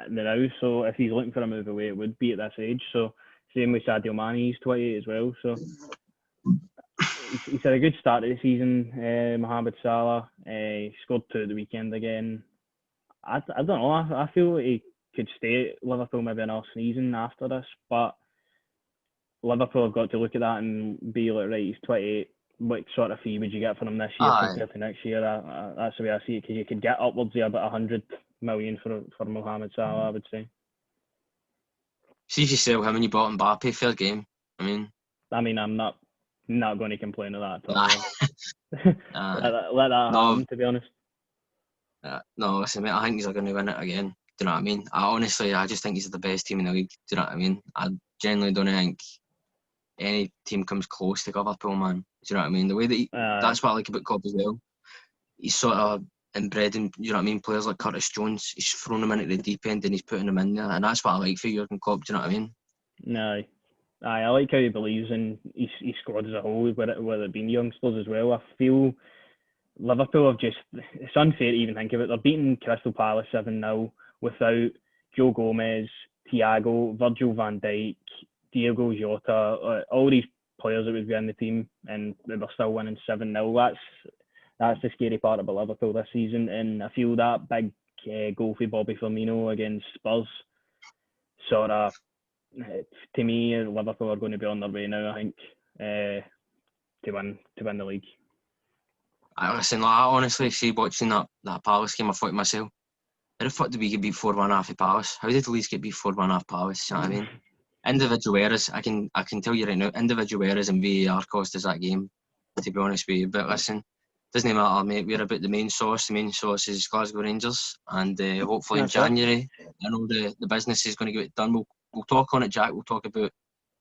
now. So if he's looking for a move away, it would be at this age. So same with Sadio Mane, he's 28 as well. So he's had a good start to the season. Mohamed Salah, he scored 2 at the weekend again. I don't know. I feel he could stay at Liverpool maybe another season after this, but Liverpool have got to look at that and be like, right, he's 28. What sort of fee would you get for him this year compared to next year? That's the way I see it, because you could get upwards of about 100 million for Mohamed Salah, I would say. See if you sell him and you bought Mbappe, fair game. I mean, I'm not going to complain of that at all. Let that happen, to be honest. No, listen, mate, I think he's going to win it again. Do you know what I mean? I just think he's the best team in the league. Do you know what I mean? I genuinely don't think any team comes close to Liverpool, man. Do you know what I mean? The way that that's what I like about Klopp as well. He's sort of inbred in, you know what I mean, players like Curtis Jones. He's thrown them into the deep end and he's putting them in there, and that's what I like for Jurgen Klopp. Do you know what I mean? No, I like how he believes in his squad as a whole, whether it being youngsters as well. I feel Liverpool have it's unfair to even think of it. They're beating Crystal Palace 7-0 without Joe Gomez, Thiago, Virgil van Dijk, Diego Jota, all these players that would be in the team, and they were still winning 7-0. That's the scary part about Liverpool this season, and I feel that big goal for Bobby Firmino against Spurs sort of, to me, Liverpool are going to be on their way now, I think, to win the league. Listen, I honestly see watching that Palace game, I thought to myself, how the fuck did we get beat 4-1 half of Palace? How did Leeds get beat 4-1 half Palace? You know what I mean? Individual errors, I can tell you right now, individual errors and VAR cost us that game, to be honest with you. But listen, doesn't matter, mate. We're about the main source. The main source is Glasgow Rangers, and hopefully in January, I know the business is going to get it done. We'll talk on it, Jack. We'll talk about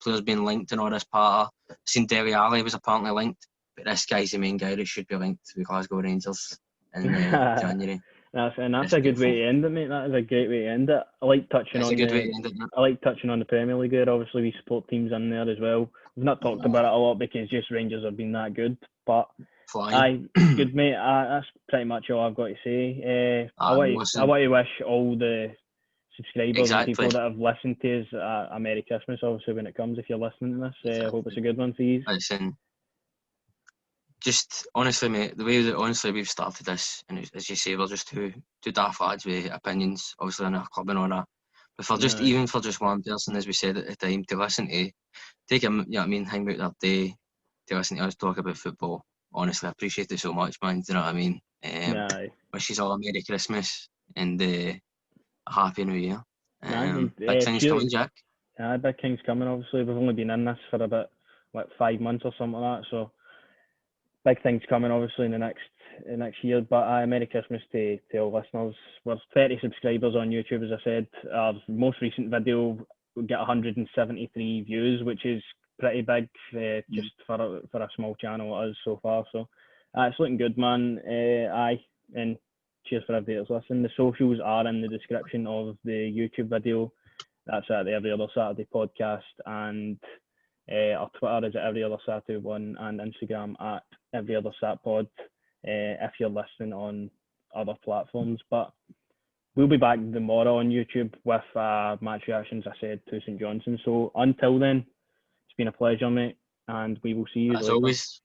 players being linked and all this part. I've seen Dele Alli was apparently linked, but this guy's the main guy that should be linked with Glasgow Rangers in January. That's a good way to end it, mate. That is a great way to end it. I like touching on the Premier League there. Obviously, we support teams in there as well. We've not talked about it a lot because just Rangers have been that good. But good, mate. That's pretty much all I've got to say. I want to wish all the subscribers and people that have listened to us a Merry Christmas, obviously, when it comes, if you're listening to this. I hope it's a good one for you. Listen, just honestly, mate, the way that honestly we've started this, and as you say, we're just two daft lads with opinions, obviously in our club and all that. But for just even for just one person, as we said at the time, to listen to, take him, you know what I mean, hang out their day to listen to us talk about football. Honestly, I appreciate it so much, man. Do you know what I mean? Wish you all a Merry Christmas and a Happy New Year. Big things coming, Jack. Big things coming. Obviously, we've only been in this for about 5 months or something like that, so. Big things coming, obviously, in the next year. But Merry Christmas to all listeners. We're 30 subscribers on YouTube, as I said. Our most recent video we get 173 views, which is pretty big, just for a small channel it is so far. So it's looking good, man. And cheers for everybody that's listening. The socials are in the description of the YouTube video. That's at the Every Other Saturday podcast, and our Twitter is at Every Other Saturday 1, and Instagram at Every Other Sat Pod, if you're listening on other platforms. But we'll be back tomorrow on YouTube with match reactions, I said, to St Johnstone. So until then, it's been a pleasure, mate, and we will see you later. As always.